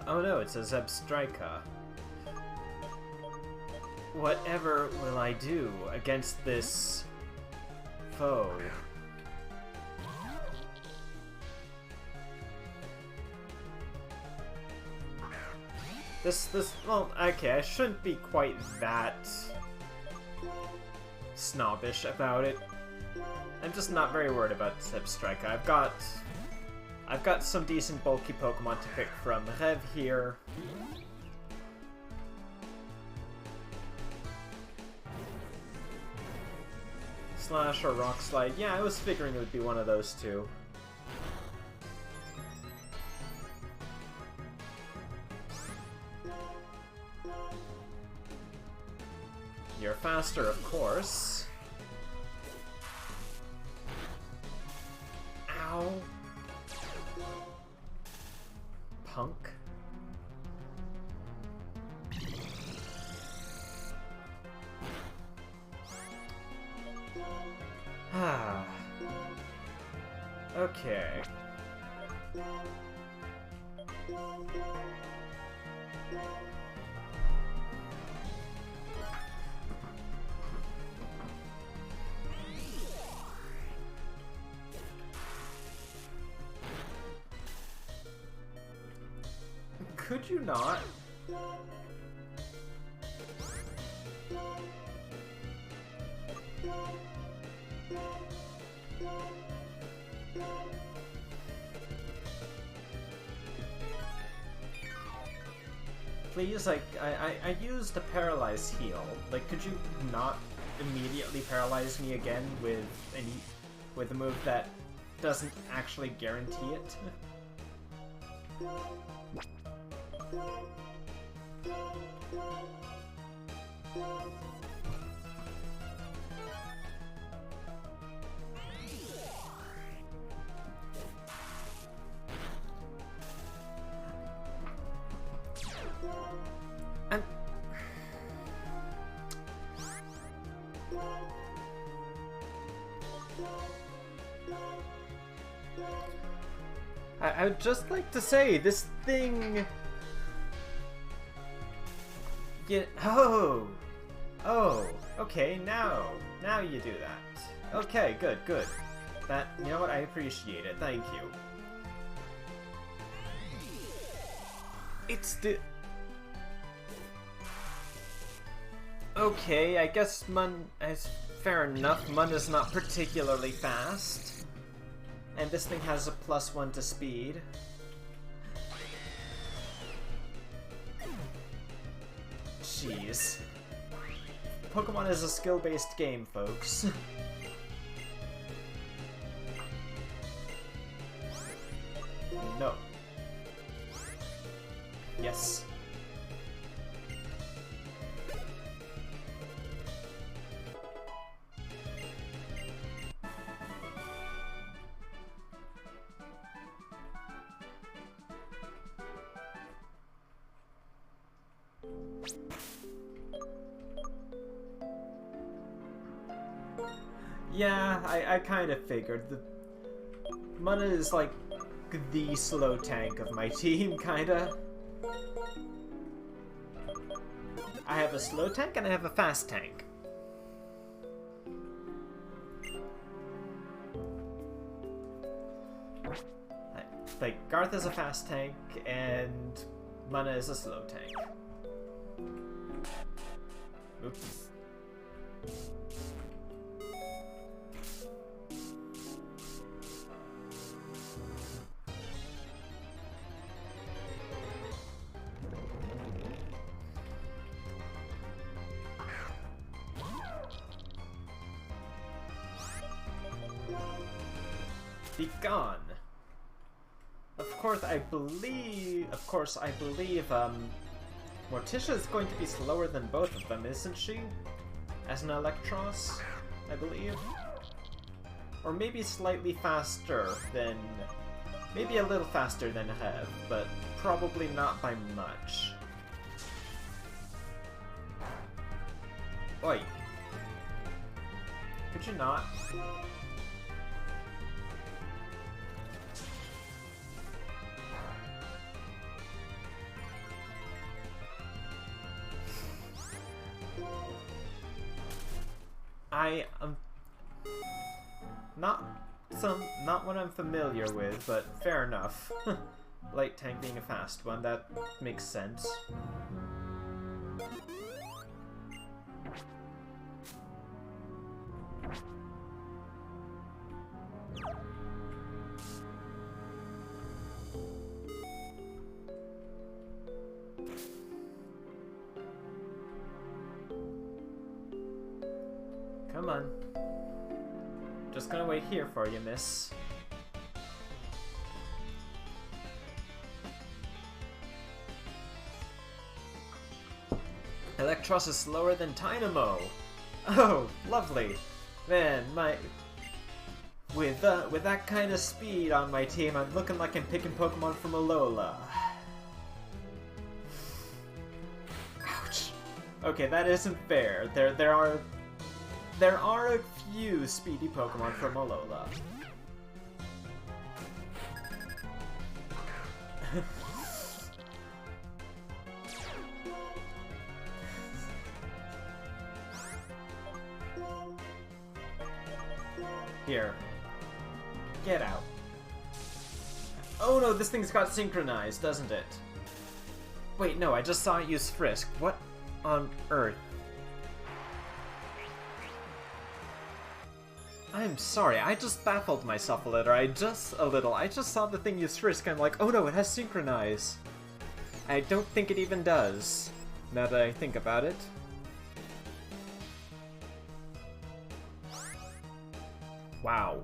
Oh no, it's a Zebstrika. Whatever will I do against this foe? Well, okay, I shouldn't be quite that snobbish about it. I'm just not very worried about Zebstrika. I've got some decent bulky Pokemon to pick from. Rev here. Slash or Rock Slide. Yeah, I was figuring it would be one of those two. You're faster, of course. Ow. Punk. Ah. Okay. Could you not? Please, like, I used a paralyze heal. Like, could you not immediately paralyze me again with a move that doesn't actually guarantee it? I would just like to say, this thing... Oh, okay, now you do that. Okay, good. That, you know what, I appreciate it, thank you. It's the... Okay, I guess Mun is fair enough. Mun is not particularly fast. And this thing has a +1 to speed. Jeez. Pokemon is a skill-based game, folks. No. Yes. Yeah, I kind of figured. The Mana is like the slow tank of my team, kinda. I have a slow tank and I have a fast tank. Like, Garth is a fast tank and Mana is a slow tank. Oops. Be gone. Of course, I believe, Morticia is going to be slower than both of them, isn't she? As an Electros, I believe. Or maybe slightly faster than... Maybe a little faster than Hev, but probably not by much. Oi. Could you not? I am not what I'm familiar with, but fair enough. Light tank being a fast one, that makes sense. Come on. Just gonna wait here for you, miss. Electros is slower than Dynamo. Oh, lovely. Man, with that kind of speed on my team, I'm looking like I'm picking Pokemon from Alola. Ouch. Okay, that isn't fair. There are a few speedy Pokemon from Alola. Here. Get out. Oh no, this thing's got synchronized, doesn't it? Wait, no, I just saw it use Frisk. What on earth? I'm sorry, I just baffled myself a little. I just saw the thing use Frisk, and I'm like, oh no, it has Synchronize. I don't think it even does, now that I think about it. Wow.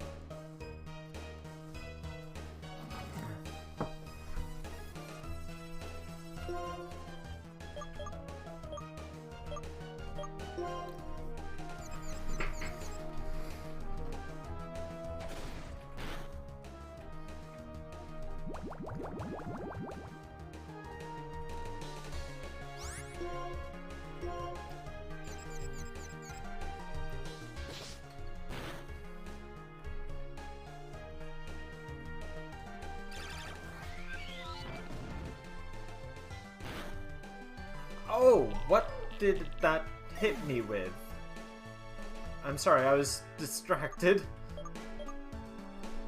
Oh, what did that hit me with? I'm sorry, I was distracted.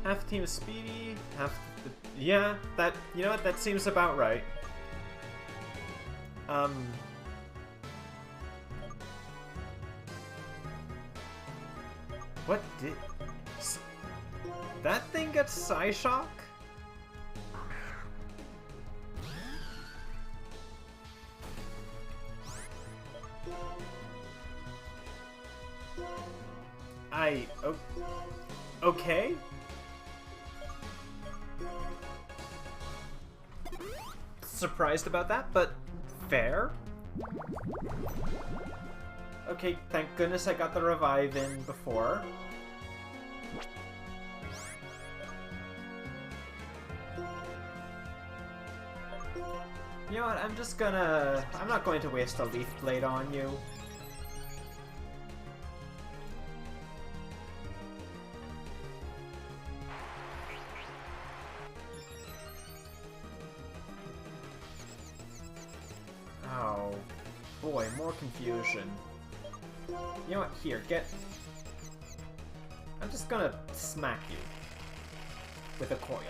Half team speedy, half... Yeah, that... You know what, that seems about right. What did... That thing gets Psyshock? Okay? Surprised about that, but fair. Okay, thank goodness I got the revive in before. You know what, I'm not going to waste a Leaf Blade on you. Oh, boy, more confusion. You know what, here, I'm just gonna smack you with a coil.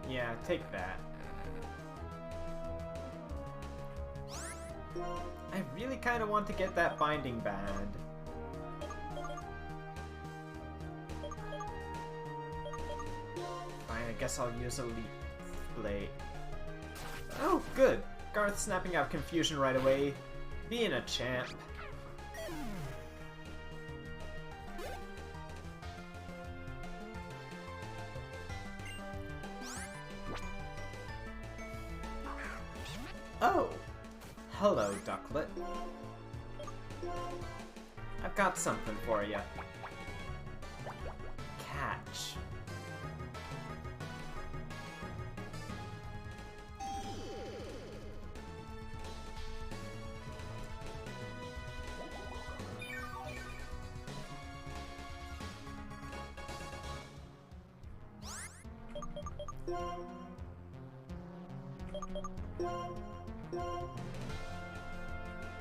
Yeah, take that. I really kind of want to get that Binding Band. Fine, I guess I'll use a Leaf Blade. Oh, good! Garth snapping out Confusion right away. Being a champ. Oh! Hello, Ducklet. I've got something for you. Catch.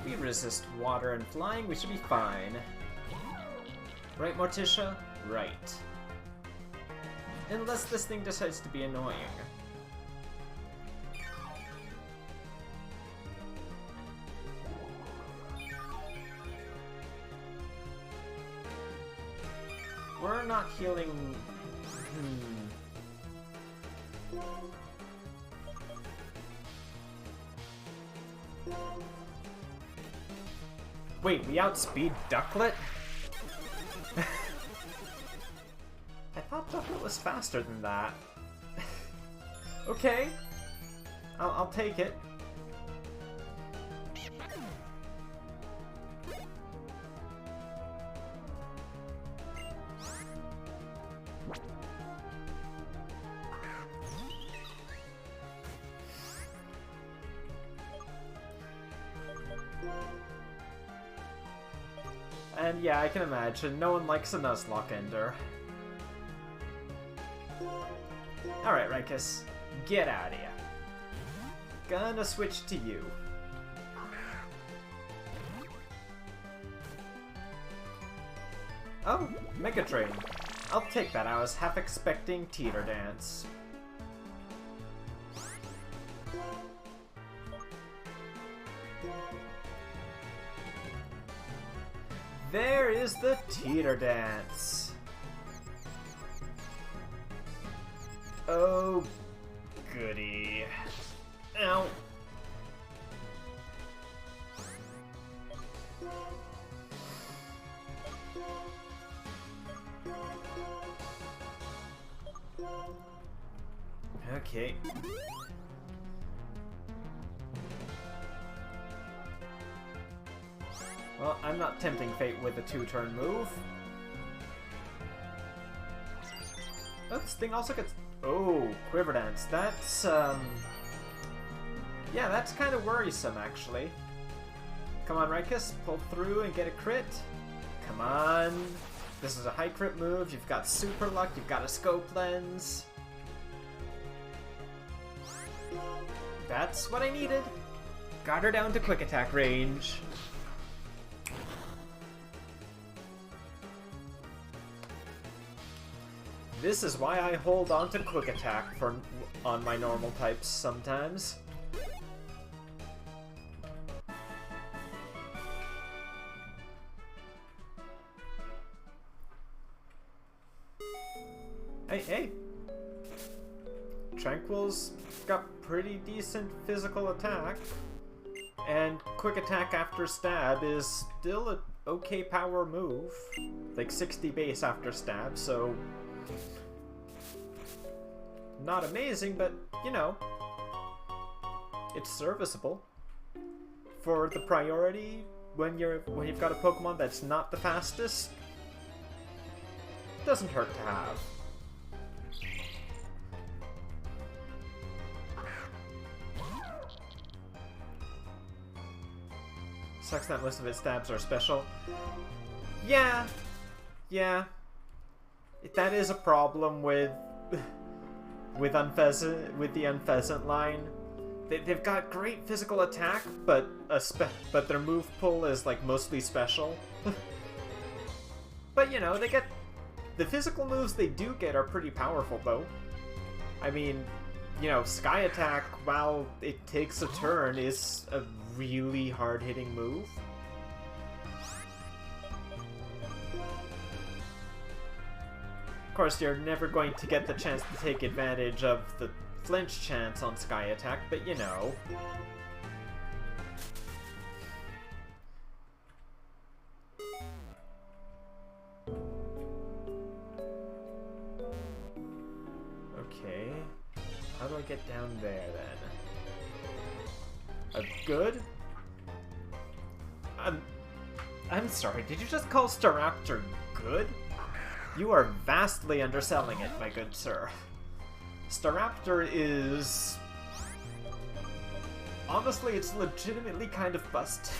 We resist water and flying, we should be fine. Right, Morticia? Right. Unless this thing decides to be annoying. We're not healing... Wait, we outspeed Ducklet? I thought Ducklet was faster than that. Okay. I'll take it. And yeah, I can imagine. No one likes a Nuzlocke Ender. Alright, Raikus. Get out of here. Gonna switch to you. Oh, Mega Train. I'll take that. I was half expecting Teeter Dance. There is the Teeter Dance. Oh, goody. Ow. Okay. Well, I'm not tempting fate with a 2-turn move. Oh, this thing also gets... Oh, Quiver Dance. That's, yeah, that's kind of worrisome, actually. Come on, Rikus. Pull through and get a crit. Come on. This is a high crit move. You've got Super Luck. You've got a Scope Lens. That's what I needed. Got her down to quick attack range. This is why I hold on to quick attack on my normal types sometimes. Hey. Tranquil's got pretty decent physical attack. And quick attack after stab is still an okay power move. Like 60 base after stab, so... Not amazing, but, you know, it's serviceable. For the priority, when you've got a Pokemon that's not the fastest, doesn't hurt to have. Sucks that most of its stabs are special. Yeah. That is a problem with the Unpheasant line. They've got great physical attack, but their move pull is like mostly special. But you know, they get the physical moves they do get are pretty powerful though. I mean, you know, Sky Attack, while it takes a turn, is a really hard-hitting move. Of course, you're never going to get the chance to take advantage of the flinch chance on Sky Attack, but you know. Okay. How do I get down there, then? Good? I'm sorry, did you just call Staraptor good? You are vastly underselling it, my good sir. Staraptor is... Honestly, it's legitimately kind of busted.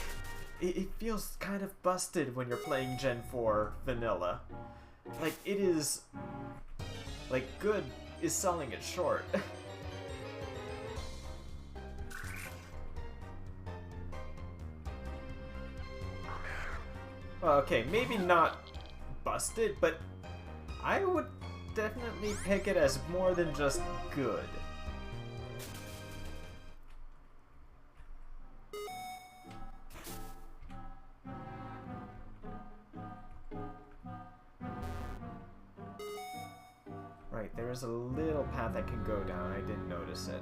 It feels kind of busted when you're playing Gen 4 vanilla. Like, it is... Like, good is selling it short. Well, okay, maybe not busted, but I would definitely pick it as more than just good. Right, there's a little path I can go down. I didn't notice it.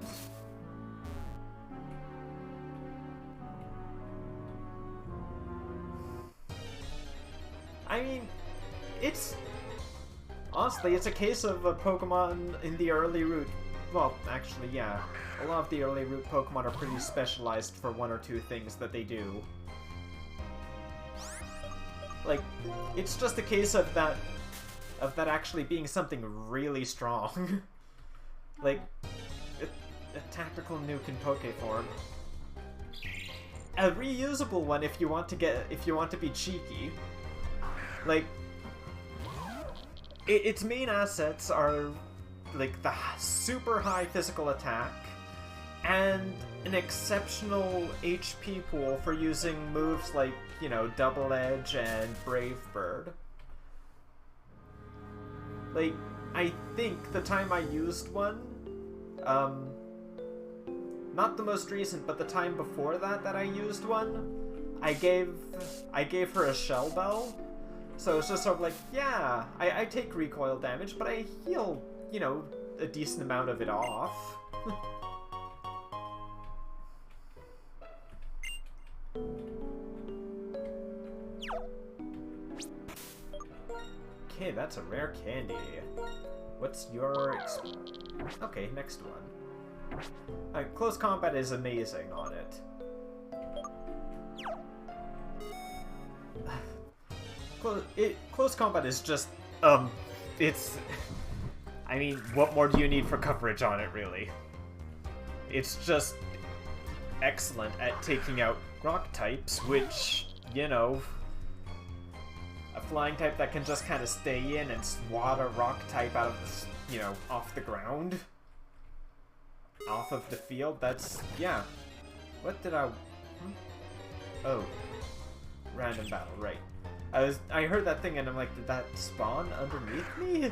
I mean, it's... Honestly, it's a case of a Pokemon in the early route. Well, actually, yeah. A lot of the early route Pokemon are pretty specialized for one or two things that they do. Like, it's just a case of that actually being something really strong. Like, a tactical nuke in Pokeform. A reusable one if you want to be cheeky. Like, its main assets are like the super high physical attack and an exceptional HP pool for using moves like, you know, Double Edge and Brave Bird. Like, I think the time I used one, not the most recent, but the time before that I used one, I gave her a shell bell. So it's just sort of like, yeah, I take recoil damage, but I heal, you know, a decent amount of it off. Okay, that's a rare candy. What's your... Okay, next one. Close combat is amazing on it. Close combat is just, it's... I mean, what more do you need for coverage on it, really? It's just excellent at taking out rock types, which, you know... A flying type that can just kind of stay in and swat a rock type out of the, you know, off the ground. Off of the field, that's, yeah. What did I... Oh. Random battle, right. I heard that thing and I'm like, did that spawn underneath me?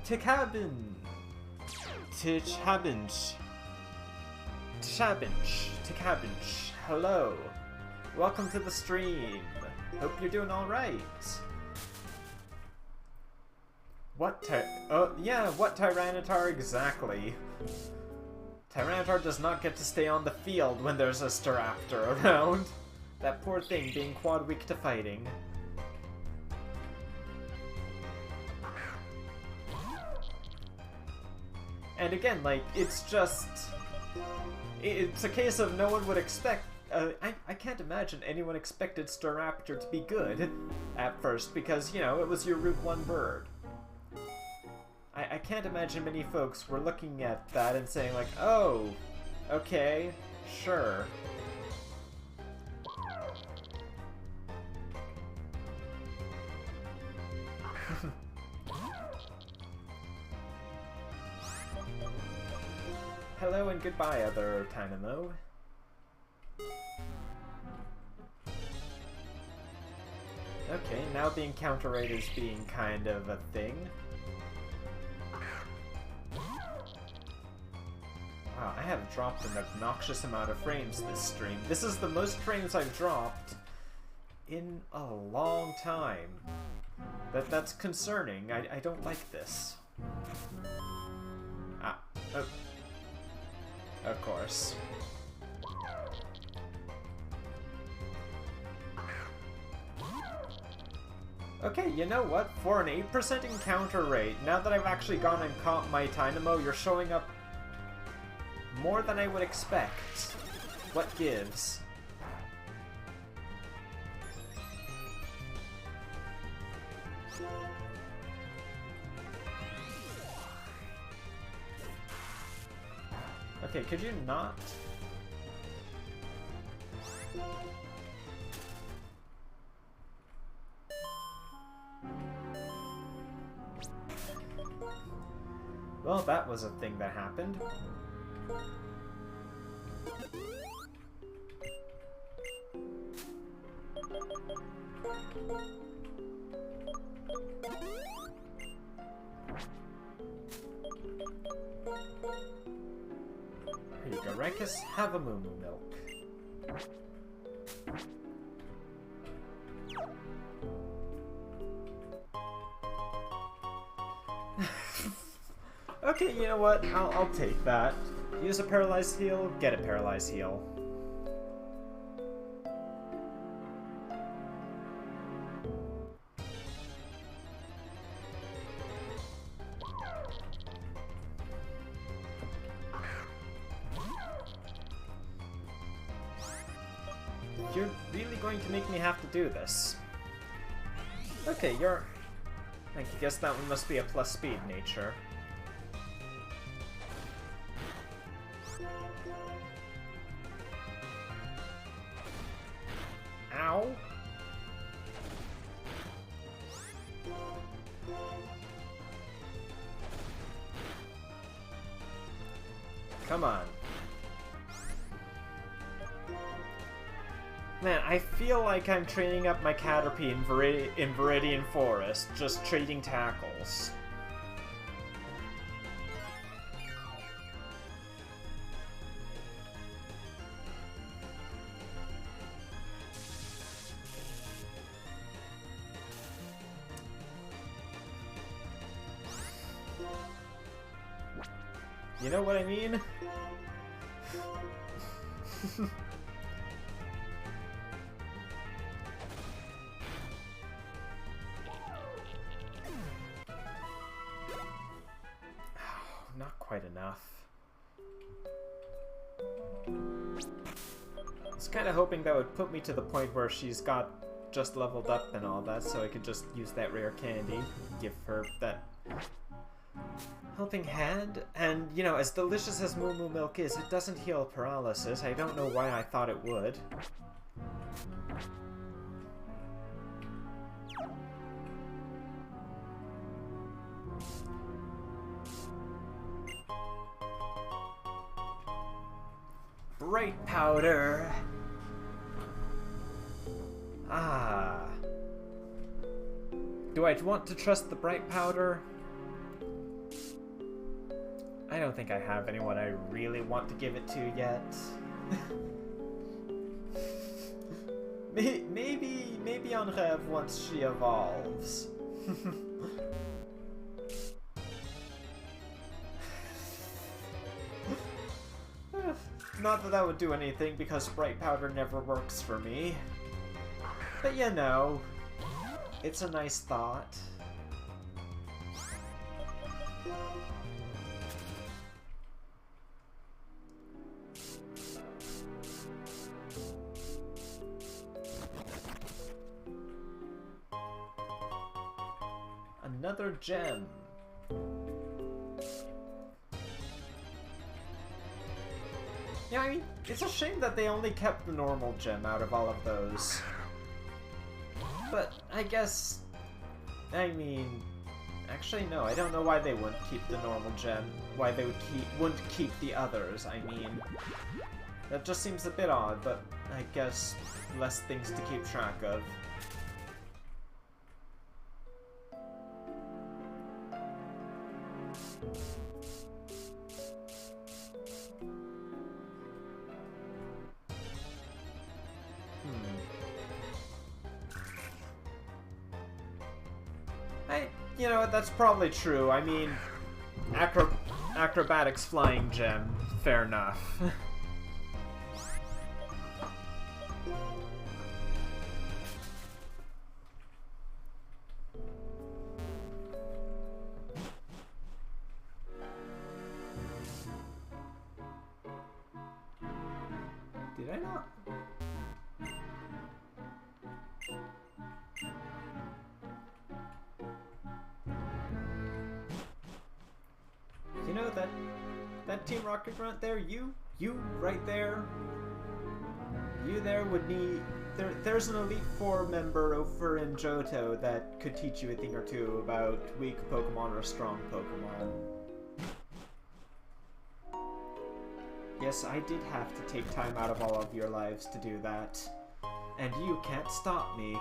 Tikabin. Tichabinch. Tikabinch. Hello. Welcome to the stream. Hope you're doing alright. What what Tyranitar exactly? Tyranitar does not get to stay on the field when there's a Staraptor around. That poor thing being quad weak to fighting. And again, like, it's just... It's a case of no one would expect... I can't imagine anyone expected Staraptor to be good at first, because, you know, it was your Route 1 bird. I can't imagine many folks were looking at that and saying, like, oh, okay, sure. Hello and goodbye, other Tynamo. Okay, now the encounter rate is being kind of a thing. Wow, I have dropped an obnoxious amount of frames this stream. This is the most frames I've dropped in a long time. That's concerning. I don't like this. Ah, oh. Of course. Okay, you know what? For an 8% encounter rate, now that I've actually gone and caught my Tynamo, you're showing up more than I would expect. What gives? Okay, could you not? Well, that was a thing that happened. Here you go, Rankus. Have a Moo Moo Milk. Okay, you know what? I'll take that. Use a Paralyzed Heal, get a Paralyzed Heal. You're really going to make me have to do this. Okay, you're... I guess that one must be a plus speed nature. Ow! Come on. Man, I feel like I'm training up my Caterpie in Viridian Forest, just trading tackles. You know what I mean? Not quite enough. I was kind of hoping that would put me to the point where she's got just leveled up and all that, so I could just use that rare candy, give her that helping hand. And, you know, as delicious as Moo Moo Milk is, it doesn't heal paralysis. I don't know why I thought it would. Bright powder! Ah. Do I want to trust the bright powder? I don't think I have anyone I really want to give it to yet. maybe on Rev once she evolves. Not that that would do anything, because bright powder never works for me. But you know, it's a nice thought. Another gem. Yeah, I mean, it's a shame that they only kept the normal gem out of all of those. But I guess, I mean, actually no, I don't know why they wouldn't keep the normal gem. Why they wouldn't keep the others, I mean. That just seems a bit odd, but I guess less things to keep track of. You know, that's probably true. I mean, acrobatics flying gem, fair enough. Did I not? You know, that Team Rocket Grunt there, you right there, you there would need, there's an Elite Four member over in Johto that could teach you a thing or two about weak Pokemon or strong Pokemon. Yes, I did have to take time out of all of your lives to do that, and you can't stop me.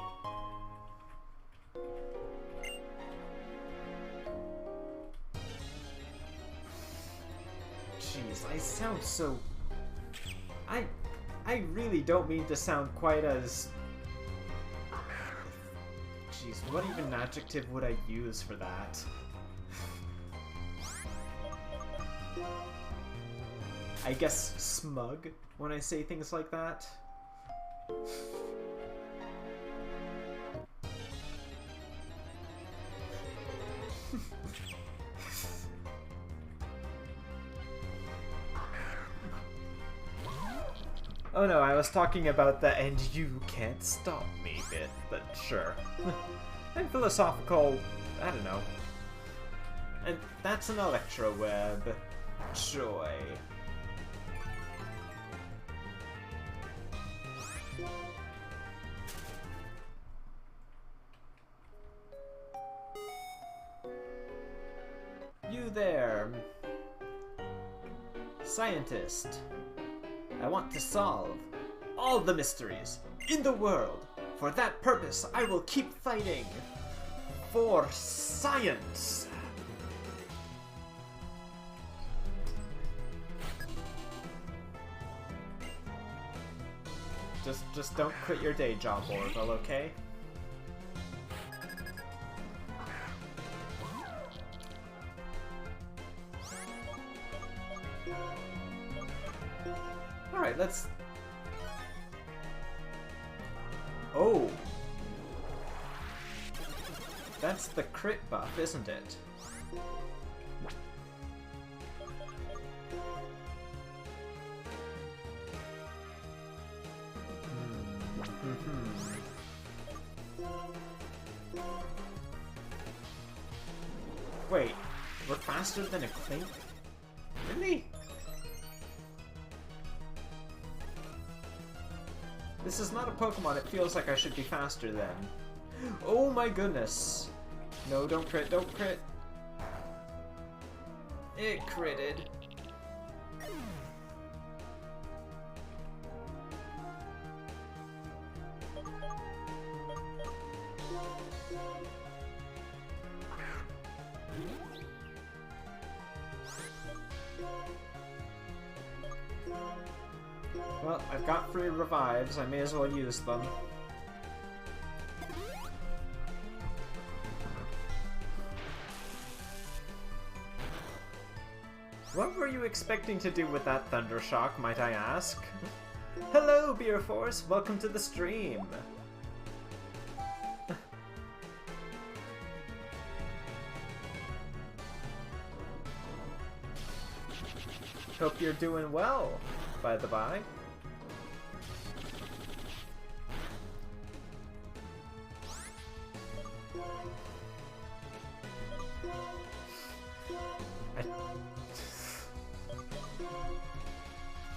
Jeez, I sound so... I really don't mean to sound quite as... Jeez, what even adjective would I use for that? I guess smug when I say things like that. Oh no, I was talking about the "and you can't stop me" bit, but sure. I'm philosophical, I don't know. And that's an Electroweb. Joy. You there. Scientist. I want to solve all the mysteries in the world. For that purpose, I will keep fighting for science. Just don't quit your day job, Orville, okay? Alright, let's... Oh! That's the crit buff, isn't it? Wait, we're faster than a Clink? Really? This is not a Pokemon it feels like I should be faster than. Oh my goodness. No, don't crit, don't crit. It critted. Well, I've got free revives, I may as well use them. What were you expecting to do with that Thunder Shock, might I ask? Hello, Beer Force! Welcome to the stream! Hope you're doing well, by the by.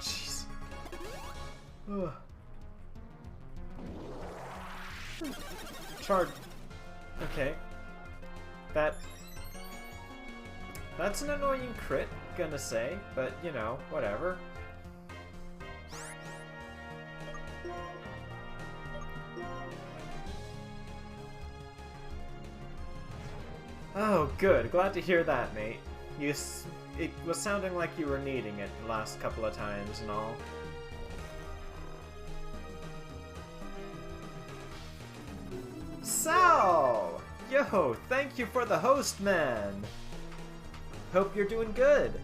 Jeez. Charge. Okay. That's an annoying crit, gonna say, but you know, whatever. Oh, good. Glad to hear that, mate. It was sounding like you were needing it the last couple of times and all. Sal! Yo, thank you for the host, man! Hope you're doing good.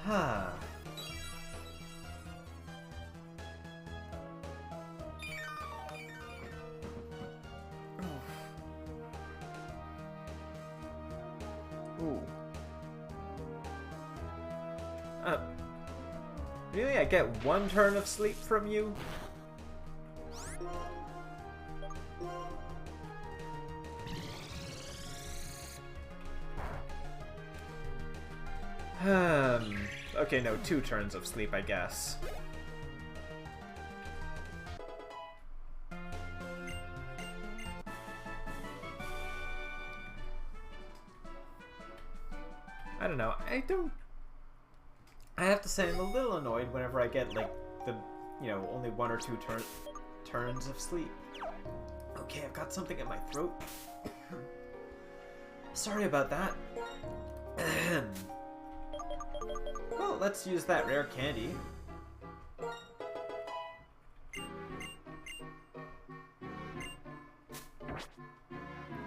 Huh. Ooh. Really? I get one turn of sleep from you? Okay, no, 2 turns of sleep, I guess. I don't know, I have to say I'm a little annoyed whenever I get, like, the, you know, only 1 or 2 turns of sleep. Okay, I've got something in my throat. Sorry about that. Well, let's use that rare candy.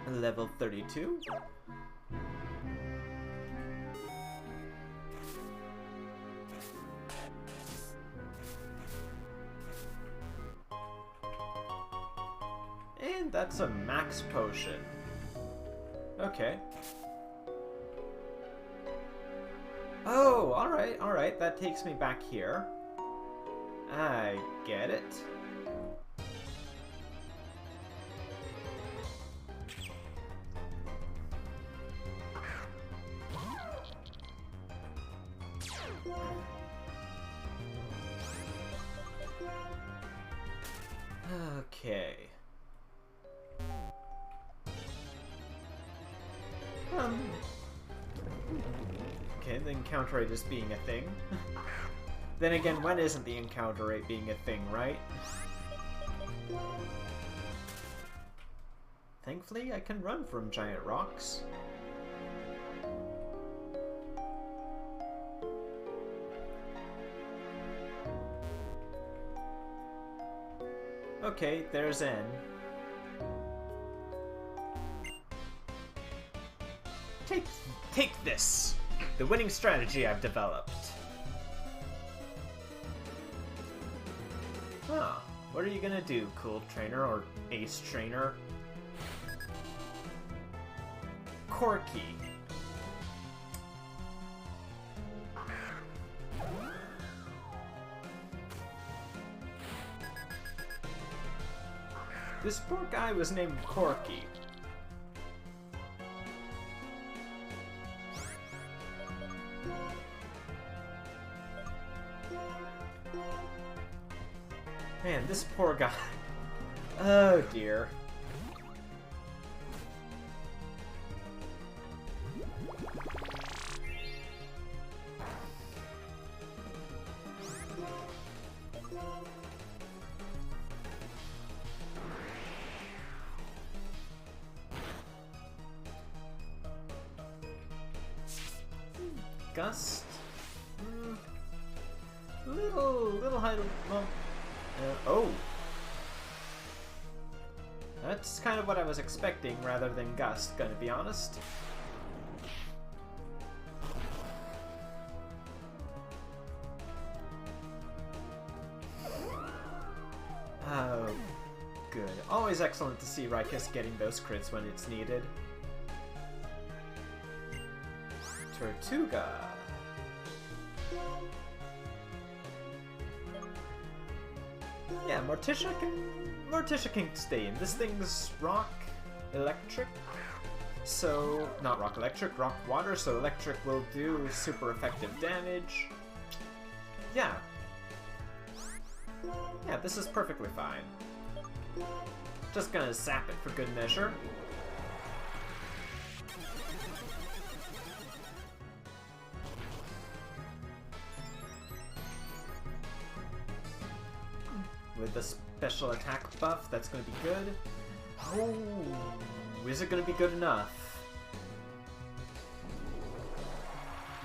Level 32. And that's a max potion. Okay. Oh, alright, that takes me back here. I get it. Okay. the encounter rate as being a thing. Then again, when isn't the encounter rate being a thing, right? Thankfully, I can run from giant rocks. Okay, there's N. Take this! The winning strategy I've developed. Huh. What are you gonna do, cool trainer or ace trainer? Corky. This poor guy was named Corky. Man, this poor guy. Oh dear. Gust? Little high. Well, oh. That's kind of what I was expecting rather than Gust, gonna be honest. Oh, good. Always excellent to see Raikus getting those crits when it's needed. Tortuga. Yeah, Morticia can stay in. This thing's rock, electric. So, not rock electric, rock water, so electric will do super effective damage. Yeah. Yeah, this is perfectly fine. Just gonna zap it for good measure. With the special attack buff, that's going to be good. Oh, is it going to be good enough?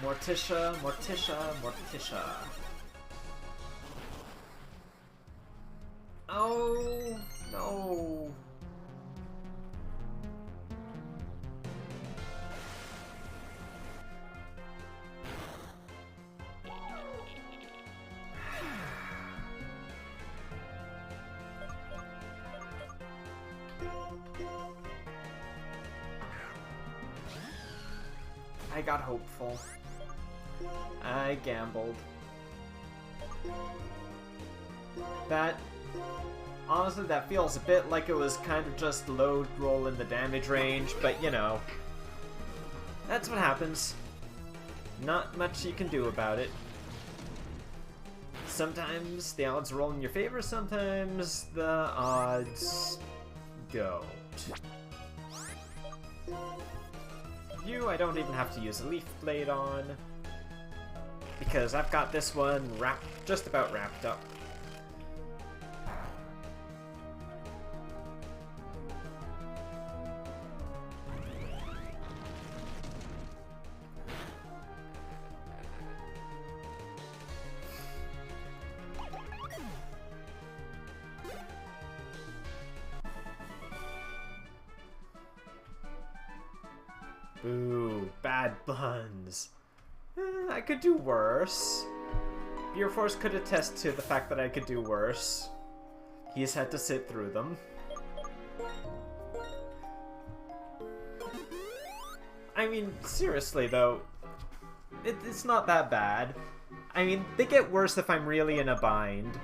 Morticia, Morticia, Morticia. Oh, no. I got hopeful. I gambled. Honestly, that feels a bit like it was kind of just low roll in the damage range, but you know. That's what happens. Not much you can do about it. Sometimes the odds roll in your favor, sometimes the odds don't. I don't even have to use a Leaf Blade on, because I've got this one just about wrapped up. Boo, bad buns. I could do worse. Beerforce could attest to the fact that I could do worse. He's had to sit through them. I mean, seriously though, it's not that bad. I mean, they get worse if I'm really in a bind.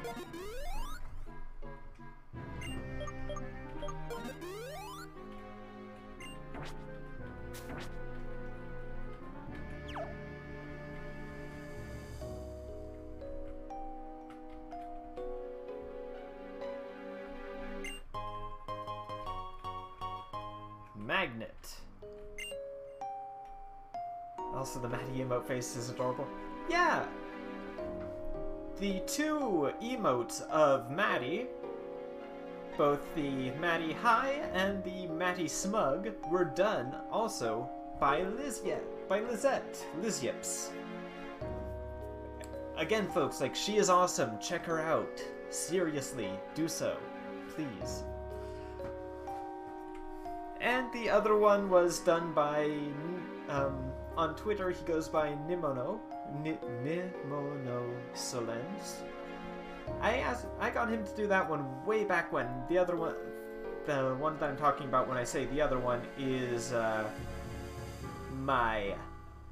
Magnet. Also, the Maddie emote face is adorable. Yeah! The two emotes of Maddie, both the Maddie High and the Maddie Smug, were done also by Lizette. Lizyips. Again, folks, like, she is awesome. Check her out. Seriously, do so. Please. And the other one was done by, on Twitter, he goes by Nimono Solens. I got him to do that one way back when. The other one, the one that I'm talking about when I say the other one, is my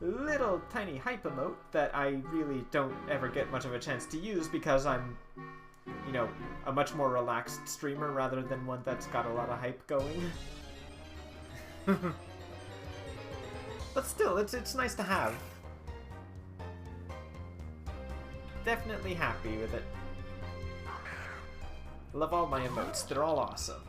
little tiny hype emote that I really don't ever get much of a chance to use because I'm, you know, a much more relaxed streamer rather than one that's got a lot of hype going. But still, it's nice to have. Definitely happy with it. Love all my emotes, they're all awesome.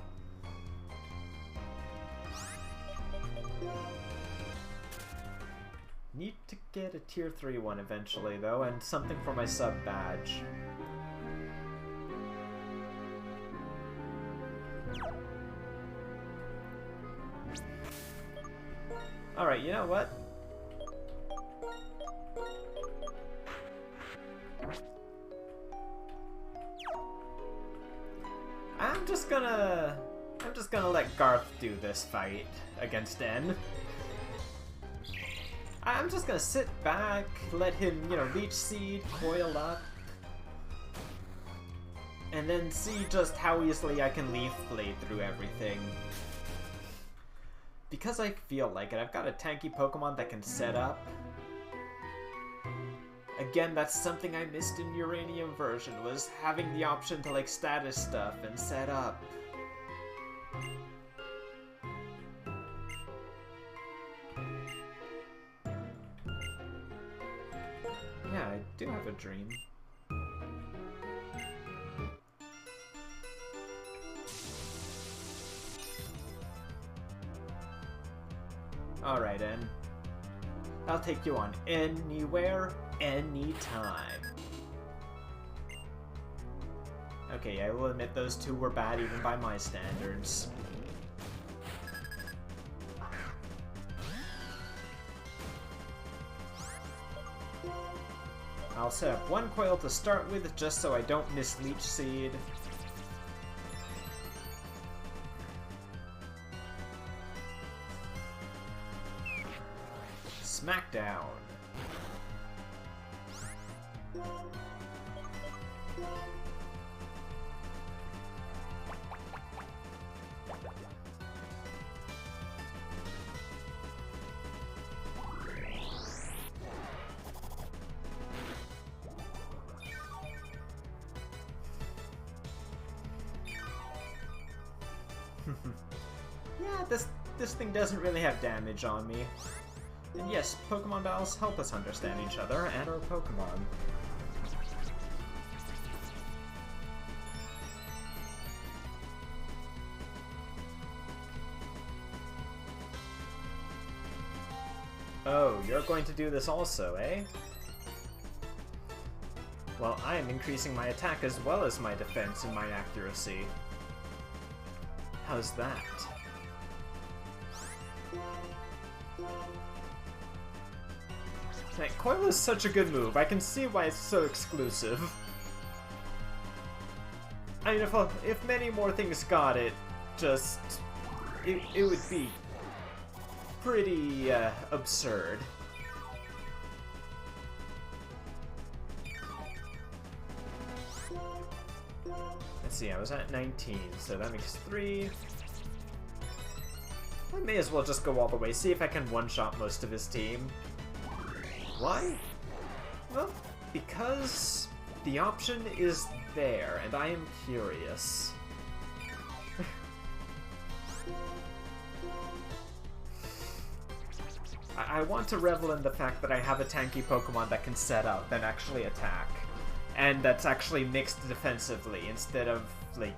Need to get a tier 3 one eventually though, and something for my sub badge. Alright, you know what? I'm just gonna let Garth do this fight against N. I'm just gonna sit back, let him, you know, Leech Seed, coil up, and then see just how easily I can Leaf Blade through everything. Because I feel like it, I've got a tanky Pokemon that can set up. Again, that's something I missed in Uranium version, was having the option to, like, status stuff and set up. Yeah, I do have a dream. Alright, N. I'll take you on anywhere, anytime. Okay, I will admit those two were bad even by my standards. I'll set up one coil to start with, just so I don't miss Leech Seed. Smackdown. Yeah, this thing doesn't really have damage on me. And yes, Pokemon battles help us understand each other and our Pokemon. Oh, you're going to do this also, eh? Well, I am increasing my attack as well as my defense and my accuracy. How's that? Like, Coil is such a good move. I can see why it's so exclusive. I mean, if many more things got it, it would be pretty absurd. Let's see, I was at 19, so that makes 3. I may as well just go all the way, see if I can one-shot most of his team. Why? Well, because the option is there, and I am curious. I want to revel in the fact that I have a tanky Pokemon that can set up and actually attack. And that's actually mixed defensively, instead of, like,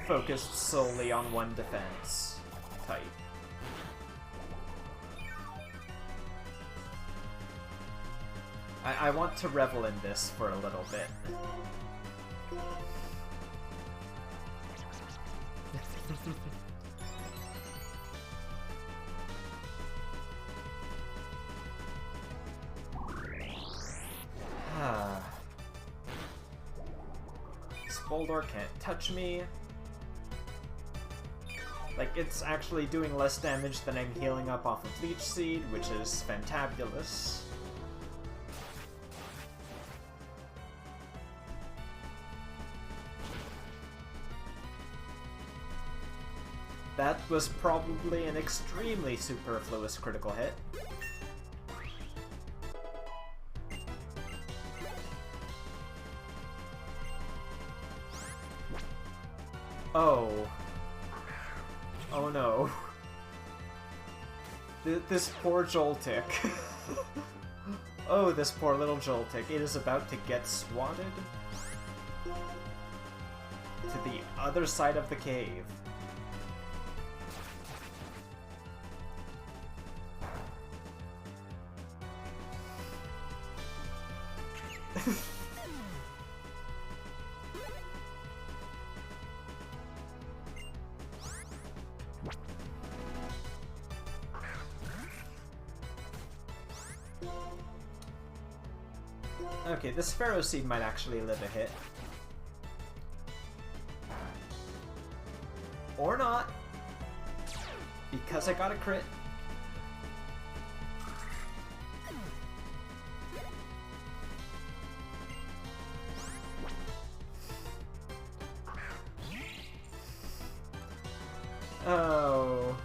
focused solely on one defense type. I want to revel in this for a little bit. Boulder can't touch me. Like, it's actually doing less damage than I'm healing up off of Leech Seed, which is fantabulous. That was probably an extremely superfluous critical hit. Oh. Oh no. This poor Joltik. Oh, this poor little Joltik. It is about to get swatted to the other side of the cave. Okay, this Pharaoh Seed might actually live a hit. Or not. Because I got a crit. Oh.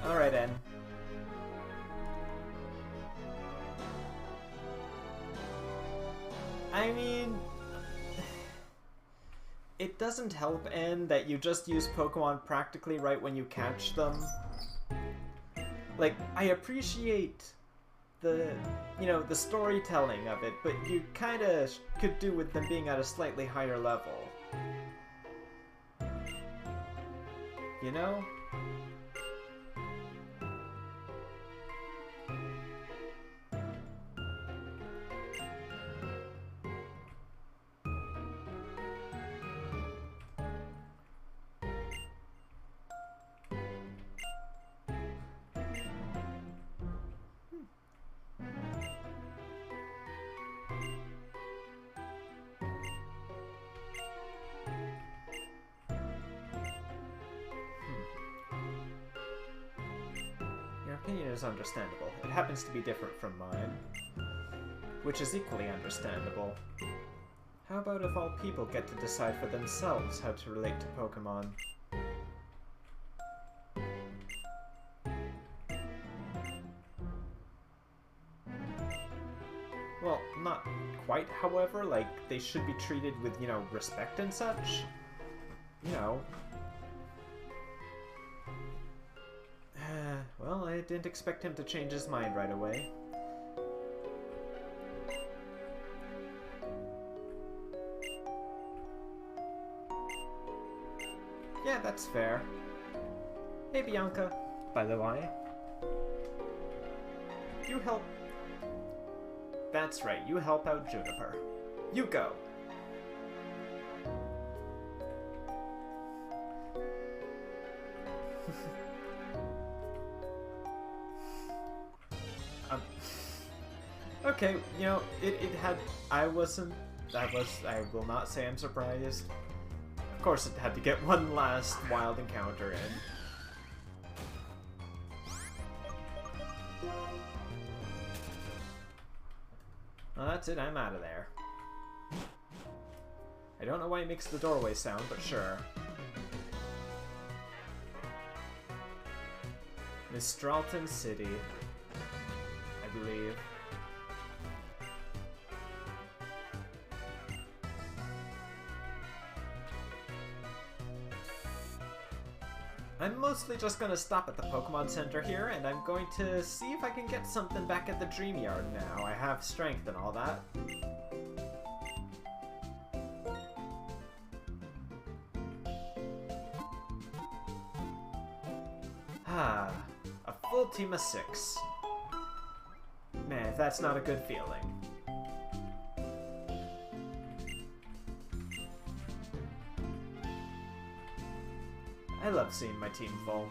Alright, then. I mean... It doesn't help, N, that you just use Pokemon practically right when you catch them. Like, I appreciate the, you know, the storytelling of it, but you kinda could do with them being at a slightly higher level. You know? Your opinion is understandable. It happens to be different from mine, which is equally understandable. How about if all people get to decide for themselves how to relate to Pokemon? Well, not quite, however. Like, they should be treated with, you know, respect and such. You know. Well, I didn't expect him to change his mind right away. Yeah, that's fair. Hey, Bianca. By the way. You help... That's right, you help out Juniper. You go! Okay, you know, it had... I will not say I'm surprised. Of course it had to get one last wild encounter in. Well, that's it, I'm out of there. I don't know why it makes the doorway sound, but sure. Mistralton City, I believe. I'm mostly just gonna stop at the Pokemon Center here, and I'm going to see if I can get something back at the Dream Yard now. I have strength and all that. Ah, a full team of 6. Man, if that's not a good feeling. I love seeing my team full.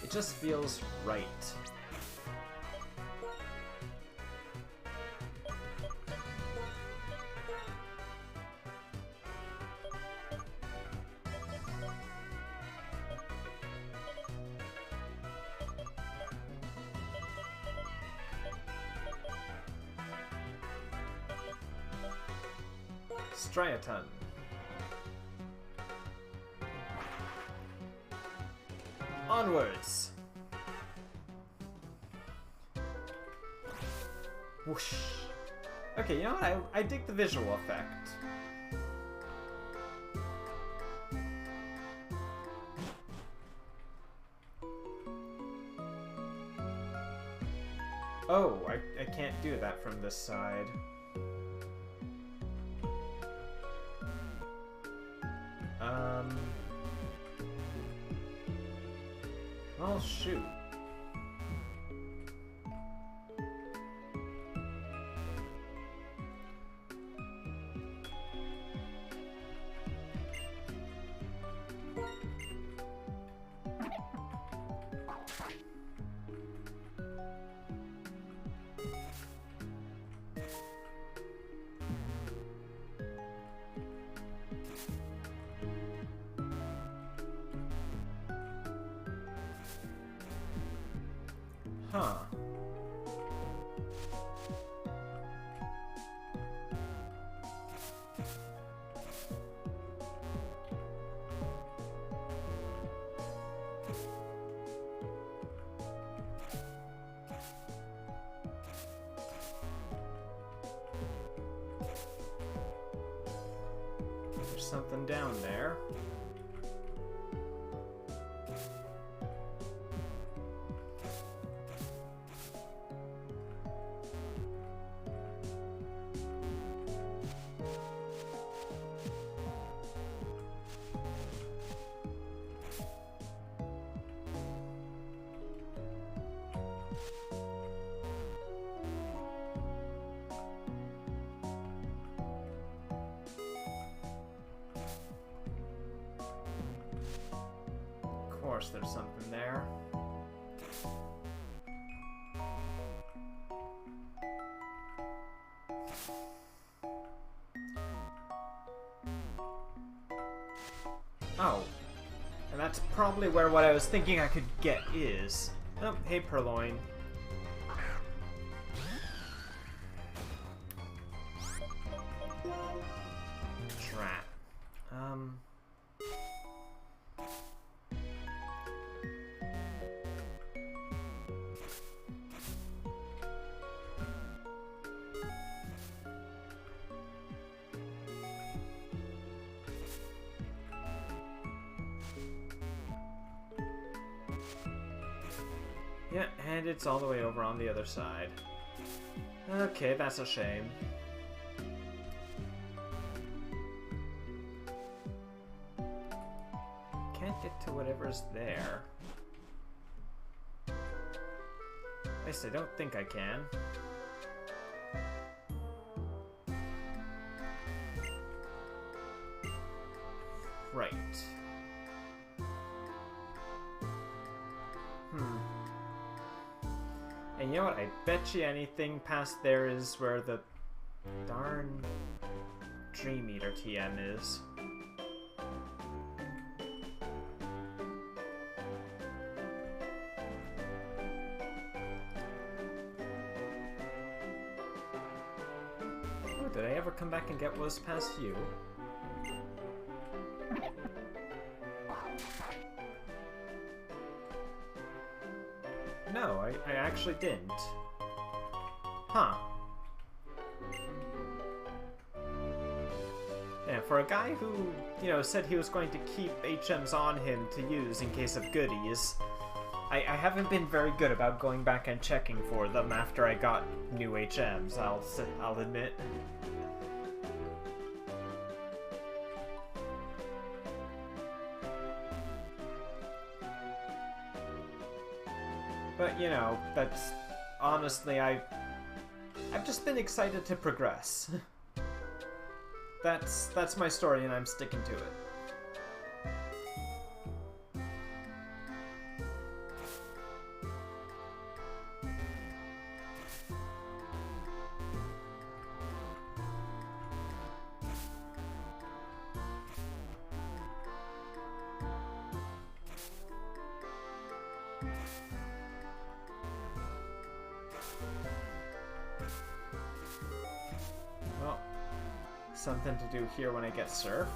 It just feels right. Striaton. Onwards! Whoosh. Okay, you know what? I dig the visual effect. Oh, I can't do that from this side. Well, shoot. Huh. There's something down there. Of course, there's something there. Oh. And that's probably where what I was thinking I could get is. Oh, hey, Purloin. Drat. Yeah, and it's all the way over on the other side. Okay, that's a shame. Can't get to whatever's there. At least I don't think I can. Right. And you know what? I bet you anything past there is where the darn Dream Eater TM is. Oh, did I ever come back and get what was past you? No, I actually didn't. Huh. Yeah, for a guy who, you know, said he was going to keep HMs on him to use in case of goodies, I haven't been very good about going back and checking for them after I got new HMs, I'll admit. But, you know, that's... honestly, I've just been excited to progress. That's my story, and I'm sticking to it. Well, something to do here when I get Surf.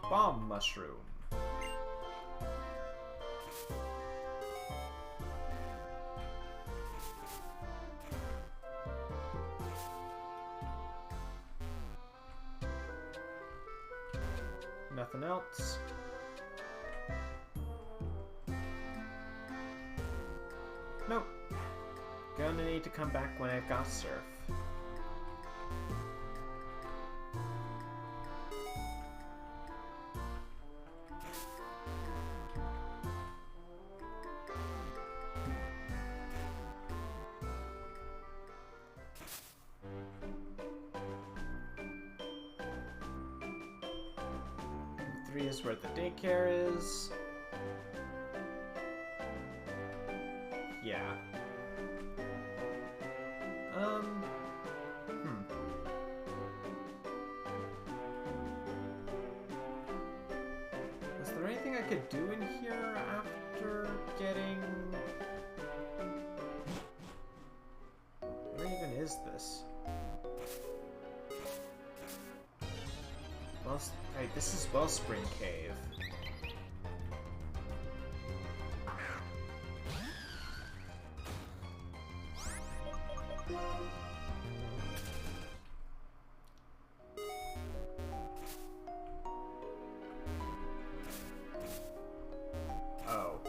Bomb Mushroom. Nothing else. Nope. Gonna need to come back when I've got Surf. Three is where the daycare is. Yeah. Is there anything I could do in here after getting... Where even is this? Well, right, this is Wellspring Cave. Oh.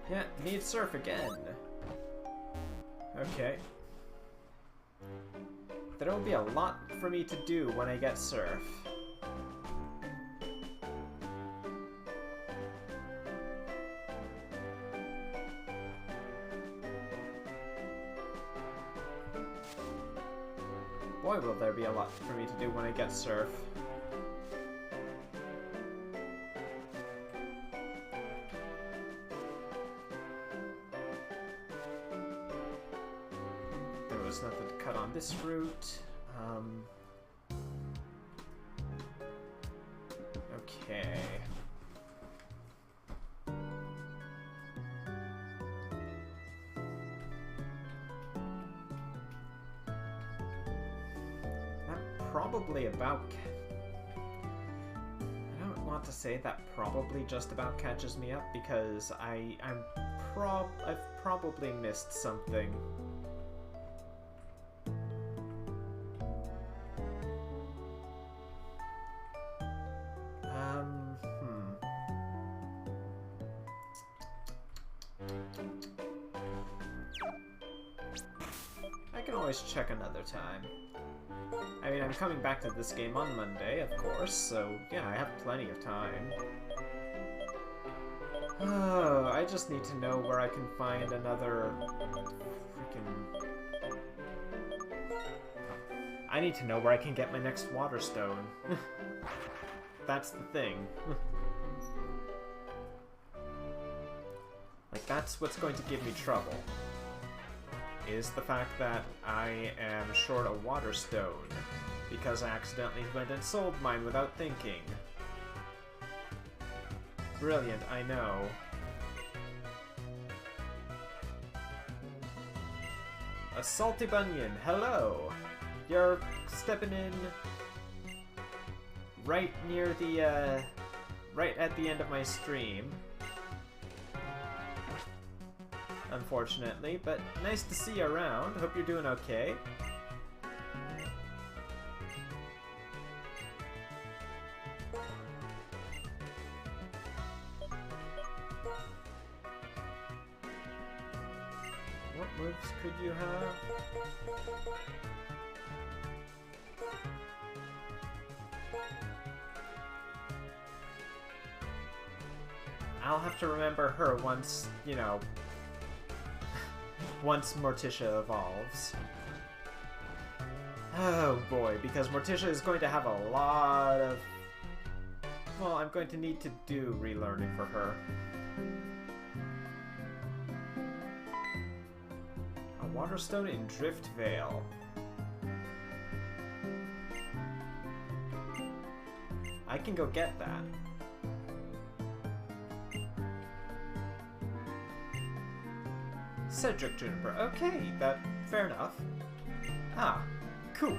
Yeah, need Surf again. Okay. There'll be a lot for me to do when I get Surf. Boy, will there be a lot for me to do when I get Surf. There was nothing to cut on this route. Okay. Probably about... I don't want to say that probably just about catches me up because I've probably missed something. I can always check another time. I mean, I'm coming back to this game on Monday, of course, so yeah, I have plenty of time. Oh, I just need to know where I can find another freaking... I need to know where I can get my next Water Stone. That's the thing. Like, that's what's going to give me trouble. Is the fact that I am short a Water Stone because I accidentally went and sold mine without thinking. Brilliant, I know. A Salty Bunyan, hello! You're stepping in right near the, right at the end of my stream. unfortunately, but nice to see you around. Hope you're doing okay. What moves could you have? I'll have to remember her once, you know, once Morticia evolves. Oh boy, because Morticia is going to have a lot of... Well, I'm going to need to do relearning for her. A Waterstone in Drift Vale. I can go get that. Cedric Juniper. Okay, fair enough. Ah, cool.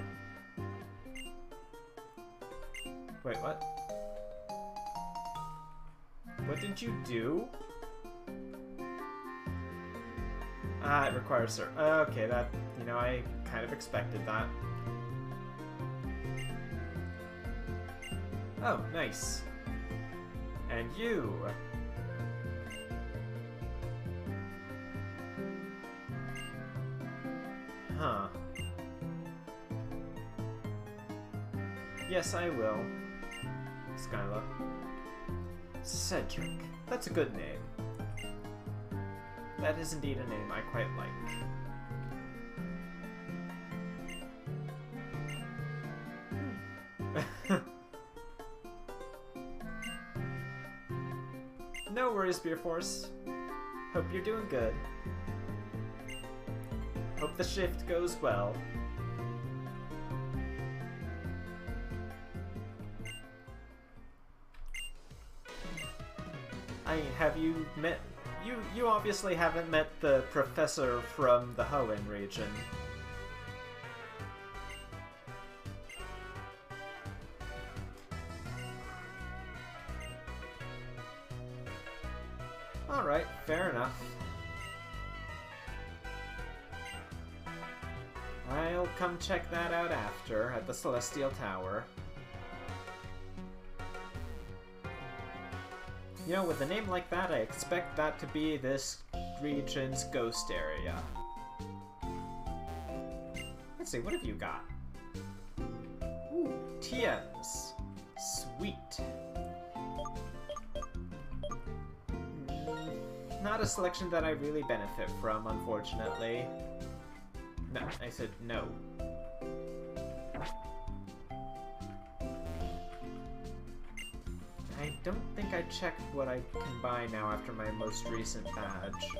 Wait, what? What did you do? Ah, it requires sir. Okay, that, you know, I kind of expected that. Oh, nice. And you. Huh. Yes, I will. Skyla. Cedric. That's a good name. That is indeed a name I quite like. No worries, Beer Force. Hope you're doing good. Hope the shift goes well. I mean, have you met... You obviously haven't met the professor from the Hoenn region. Alright, fair enough. I'll come check that out after, at the Celestial Tower. You know, with a name like that, I expect that to be this region's ghost area. Let's see, what have you got? Ooh, TMs. Sweet. Not a selection that I really benefit from, unfortunately. No, I said no. I don't think I checked what I can buy now after my most recent badge.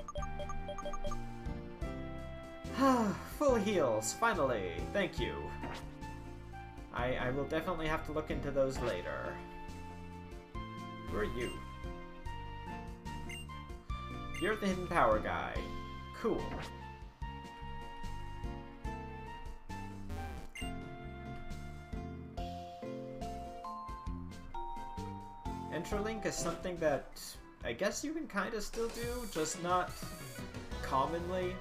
Full heals, finally! Thank you. I will definitely have to look into those later. Who are you? You're the hidden power guy. Cool. Interlink is something that I guess you can kind of still do, just not commonly.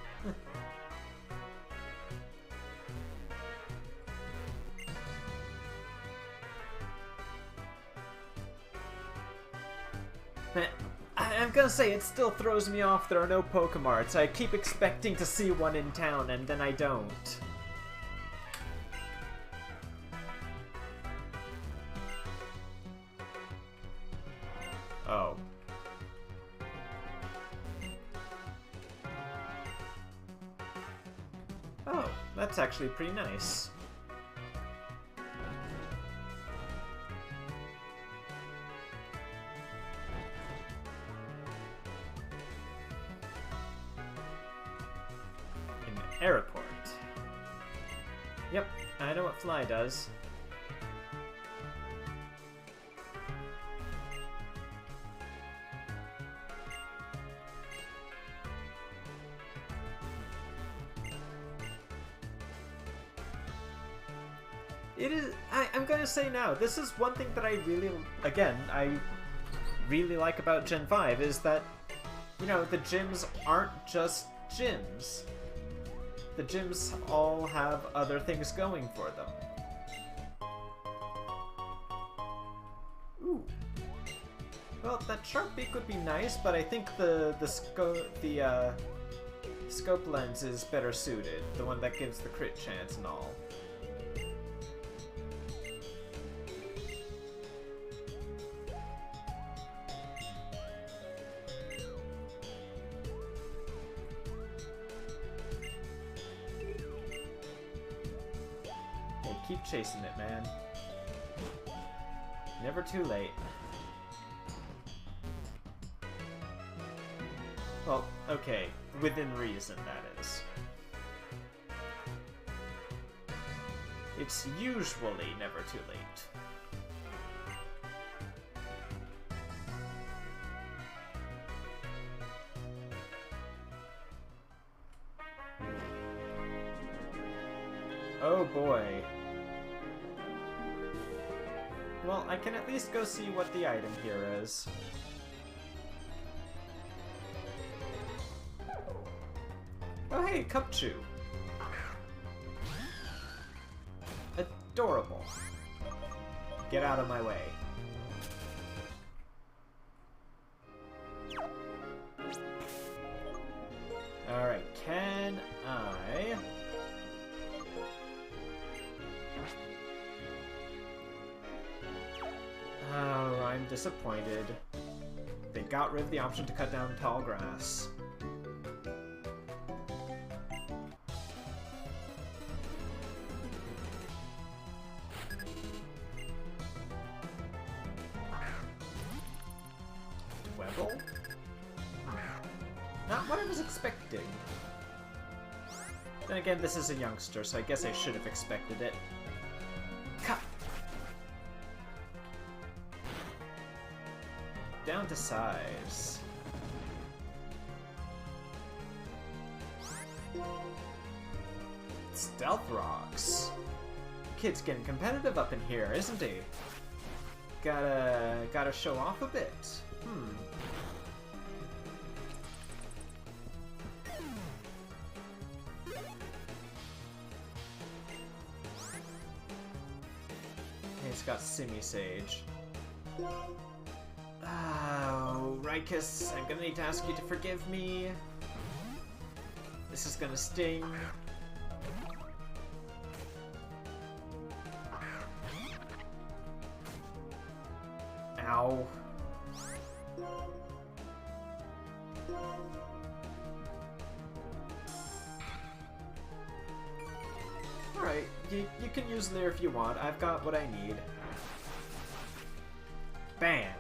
Man, I'm gonna say it still throws me off there are no Pokemarts. I keep expecting to see one in town and then I don't. Oh. Oh, that's actually pretty nice. An airport. Yep, I know what Fly does. It is, I'm gonna say now, this is one thing that I really, again, I really like about Gen 5, is that you know, the gyms aren't just gyms. The gyms all have other things going for them. Ooh. Well, that sharp beak would be nice, but I think the scope lens is better suited. The one that gives the crit chance and all. Hey, keep chasing it, man. Never too late. Well, okay, within reason, that is. It's usually never too late. Oh boy. Well, I can at least go see what the item here is. Oh hey, Cupchew. Adorable. Get out of my way. Alright, can I... Oh, I'm disappointed. They got rid of the option to cut down tall grass. Dwebble? Not what I was expecting. Then again, this is a youngster, so I guess I should have expected it. Cut! Down to size. Stealth rocks. Kid's getting competitive up in here, isn't he? Gotta show off a bit. He's got Simisage. Oh, Rikus, I'm gonna need to ask you to forgive me. This is gonna sting. Ow. Alright, you can use Leer if you want. I've got what I need. Bam!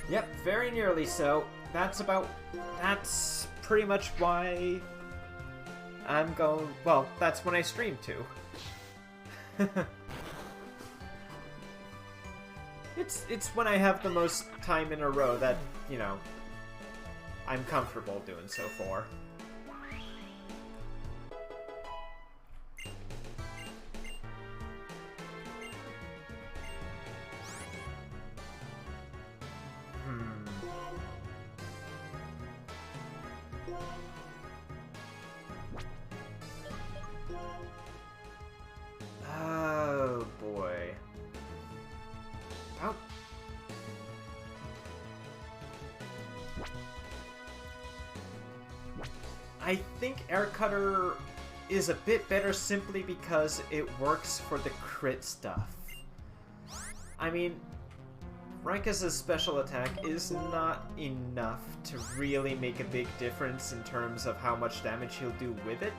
Yep, very nearly so. That's pretty much why I'm going... Well, that's when I stream too. It's when I have the most time in a row that, you know, I'm comfortable doing so for. Oh boy. Oh. I think Air Cutter is a bit better simply because it works for the crit stuff. I mean, Rikus' special attack is not enough to really make a big difference in terms of how much damage he'll do with it.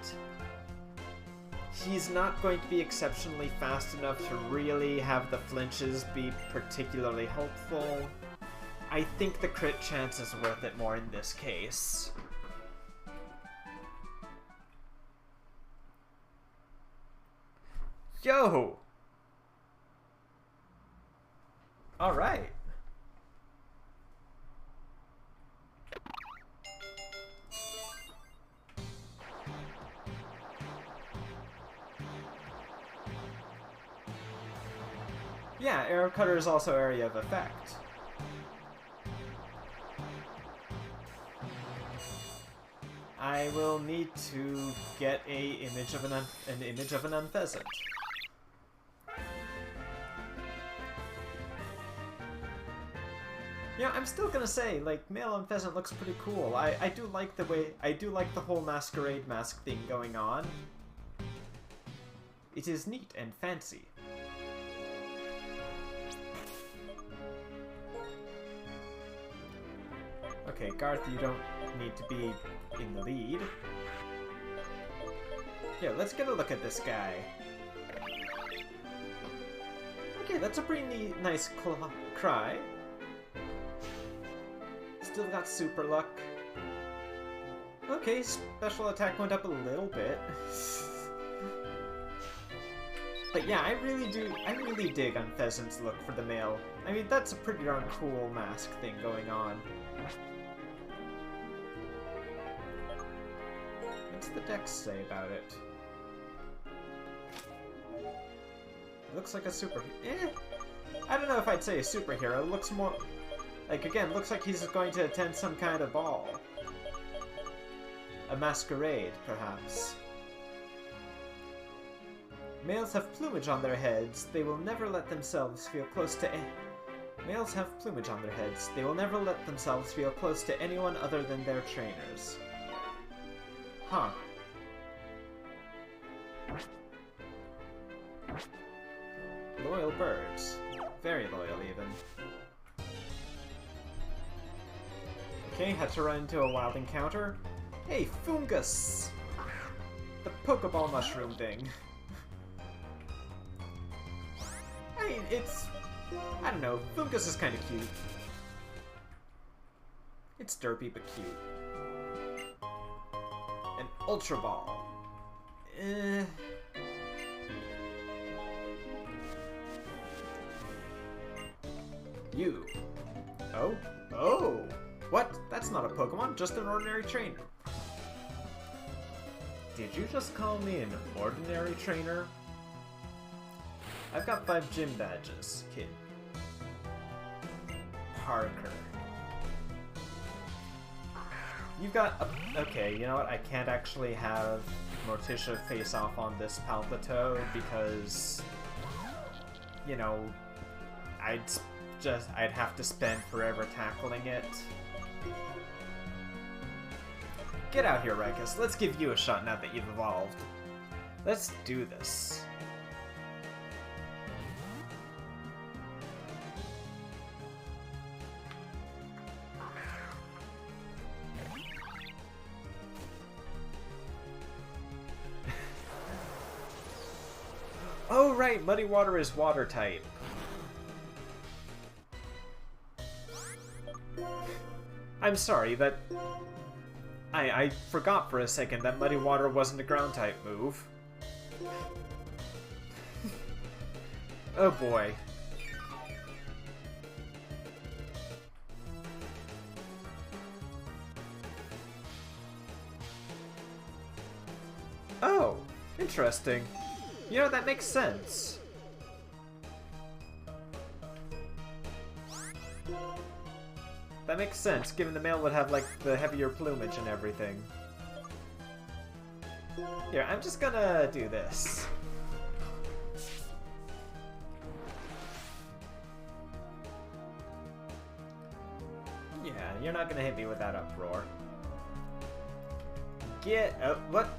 He's not going to be exceptionally fast enough to really have the flinches be particularly helpful. I think the crit chance is worth it more in this case. Yo! Alright. Yeah, Arrow Cutter is also area of effect. I will need to get an image of an Unfezant. Yeah, I'm still gonna say, like, male Unfezant looks pretty cool. I do like the whole masquerade mask thing going on. It is neat and fancy. Okay, Garth, you don't need to be in the lead. Yeah, let's get a look at this guy. Okay, that's a pretty nice cry. Still got super luck. Okay, special attack went up a little bit. But yeah, I really dig Unfezant's look for the male. I mean, that's a pretty darn cool mask thing going on. What's the dex say about it? It looks like a I don't know if I'd say a superhero. It looks more... Like, again, looks like he's going to attend some kind of ball. A masquerade, perhaps. Males have plumage on their heads. They will never let themselves feel close to Males have plumage on their heads. They will never let themselves feel close to anyone other than their trainers. Huh. Loyal birds. Very loyal, even. Okay, had to run into a wild encounter. Hey, Fungus! The Pokeball mushroom thing. I mean, I don't know, Fungus is kind of cute. It's derpy but cute. An Ultra Ball. You. Oh? Oh! What? That's not a Pokemon, just an ordinary trainer. Did you just call me an ordinary trainer? I've got 5 gym badges, kid. Parker. You've got a... Okay, you know what? I can't actually have Morticia face off on this Palpitoad because... You know... I'd have to spend forever tackling it. Get out here, Rikus. Let's give you a shot now that you've evolved. Let's do this. Oh right, Muddy Water is water type. I'm sorry, that... I forgot for a second that Muddy Water wasn't a ground type move. Oh boy. Oh, interesting. You know, that makes sense. That makes sense, given the male would have, like, the heavier plumage and everything. Here, I'm just gonna do this. Yeah, you're not gonna hit me with that uproar. Get up. What?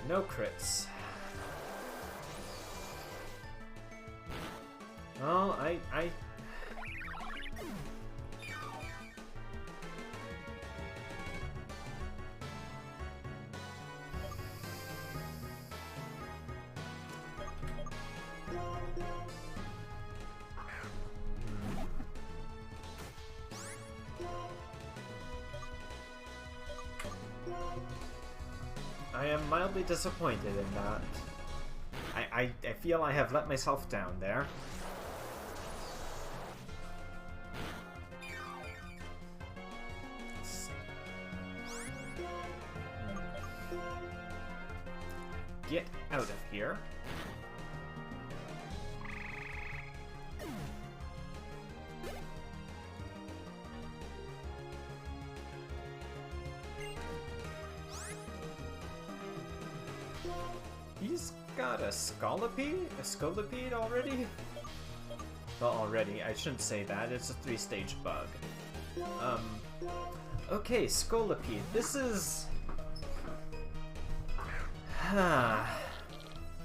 No crits. Oh, I... I am mildly disappointed in that. I feel I have let myself down there. Get out of here. He's got a Scolipede? A Scolipede already? Well, already. I shouldn't say that. It's a 3-stage bug. Okay, Scolipede. This is...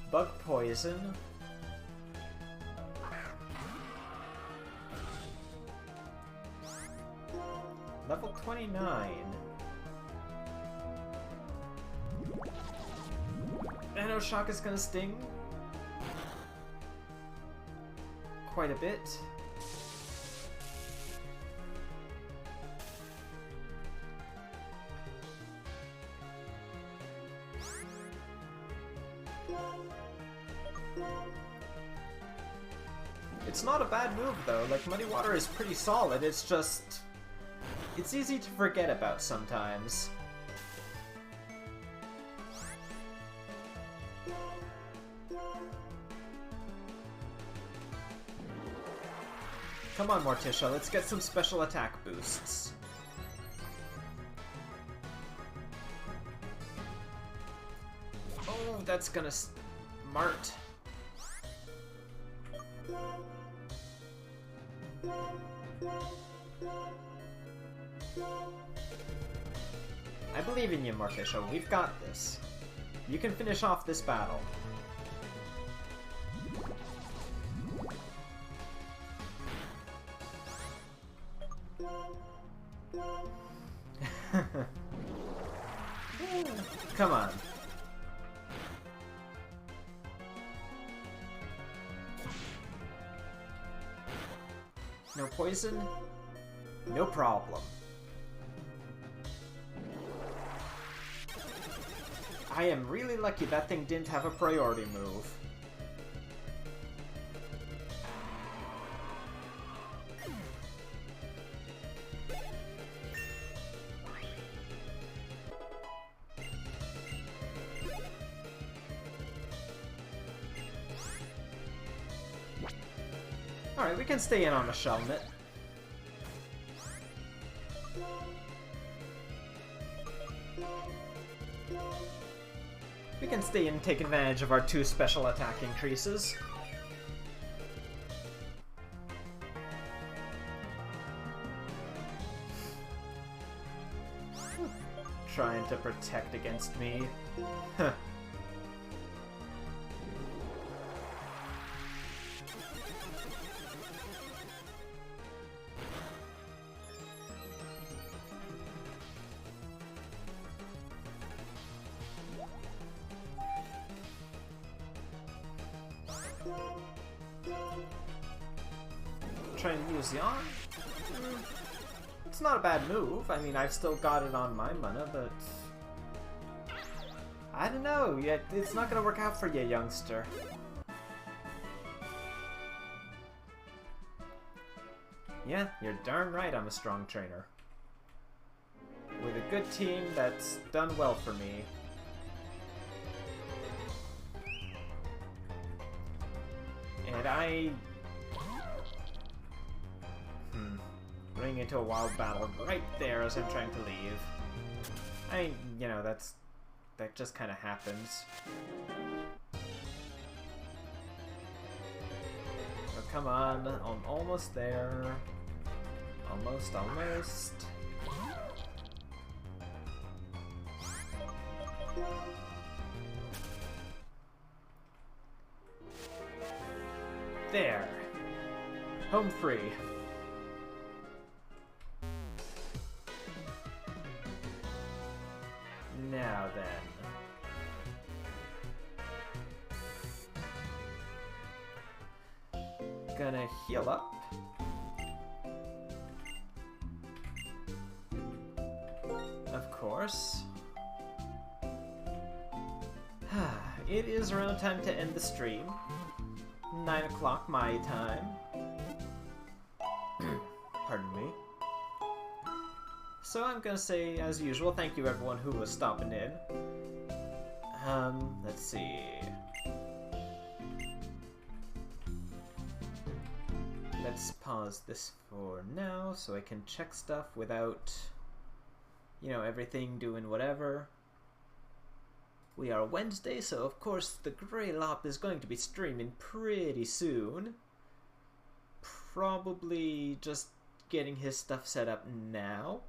Bug poison. Level 29. Nano Shock is gonna sting quite a bit. It's not a bad move though, like Muddy Water is pretty solid, it's just... it's easy to forget about sometimes. Come on, Morticia, let's get some special attack boosts. Oh, that's gonna smart. I believe in you, Morticia. We've got this. You can finish off this battle. Come on. No poison? No problem. I am really lucky that thing didn't have a priority move. Alright, we can stay in on the Shelmet. We can stay in and take advantage of our 2 special attack increases. Trying to protect against me. Huh. Trying to use Yawn? It's not a bad move. I mean, I've still got it on my mana, but... I don't know. Yet it's not gonna work out for you, youngster. Yeah, you're darn right I'm a strong trainer. With a good team that's done well for me. And I... running into a wild battle right there as I'm trying to leave. You know, that just kind of happens. Oh, come on, I'm almost there. Almost. There. Home free. Now then. Gonna heal up. Of course. it is around time to end the stream. 9 o'clock my time. Pardon me. So I'm gonna say, as usual, thank you everyone who was stopping in. Let's see. Let's pause this for now so I can check stuff without, you know, everything doing whatever. We are Wednesday, so of course the Greylop is going to be streaming pretty soon. Probably just getting his stuff set up now.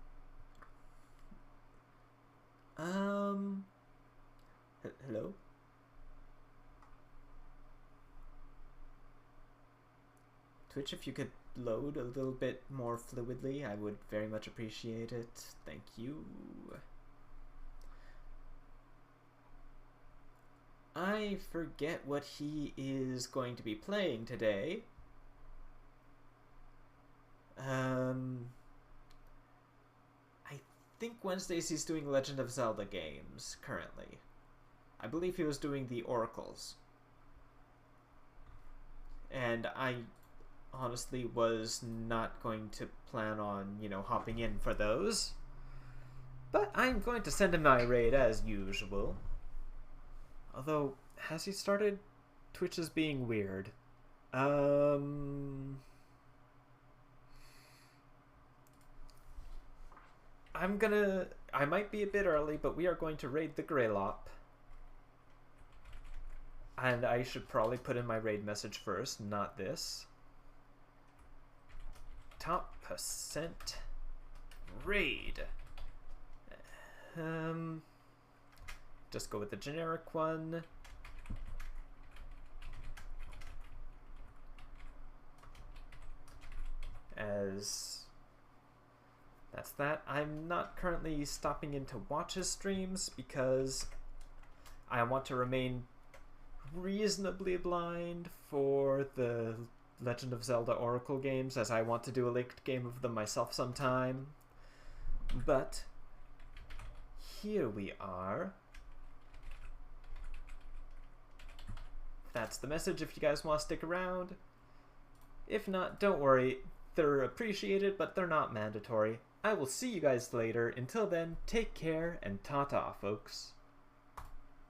Hello? Twitch, if you could load a little bit more fluidly, I would very much appreciate it. Thank you. I forget what he is going to be playing today. I think Wednesdays he's doing Legend of Zelda games currently. I believe he was doing the Oracles. And I honestly was not going to plan on, you know, hopping in for those. But I'm going to send him my raid as usual. Although, has he started Twitch as being weird? I might be a bit early, but we are going to raid the Greylop. And I should probably put in my raid message first, not this. Top percent raid. Just go with the generic one. As that's that. I'm not currently stopping in to watch his streams because I want to remain reasonably blind for the Legend of Zelda Oracle games, as I want to do a linked game of them myself sometime. But here we are. That's the message if you guys want to stick around. If not, don't worry. They're appreciated, but they're not mandatory. I will see you guys later. Until then, take care and ta-ta, folks.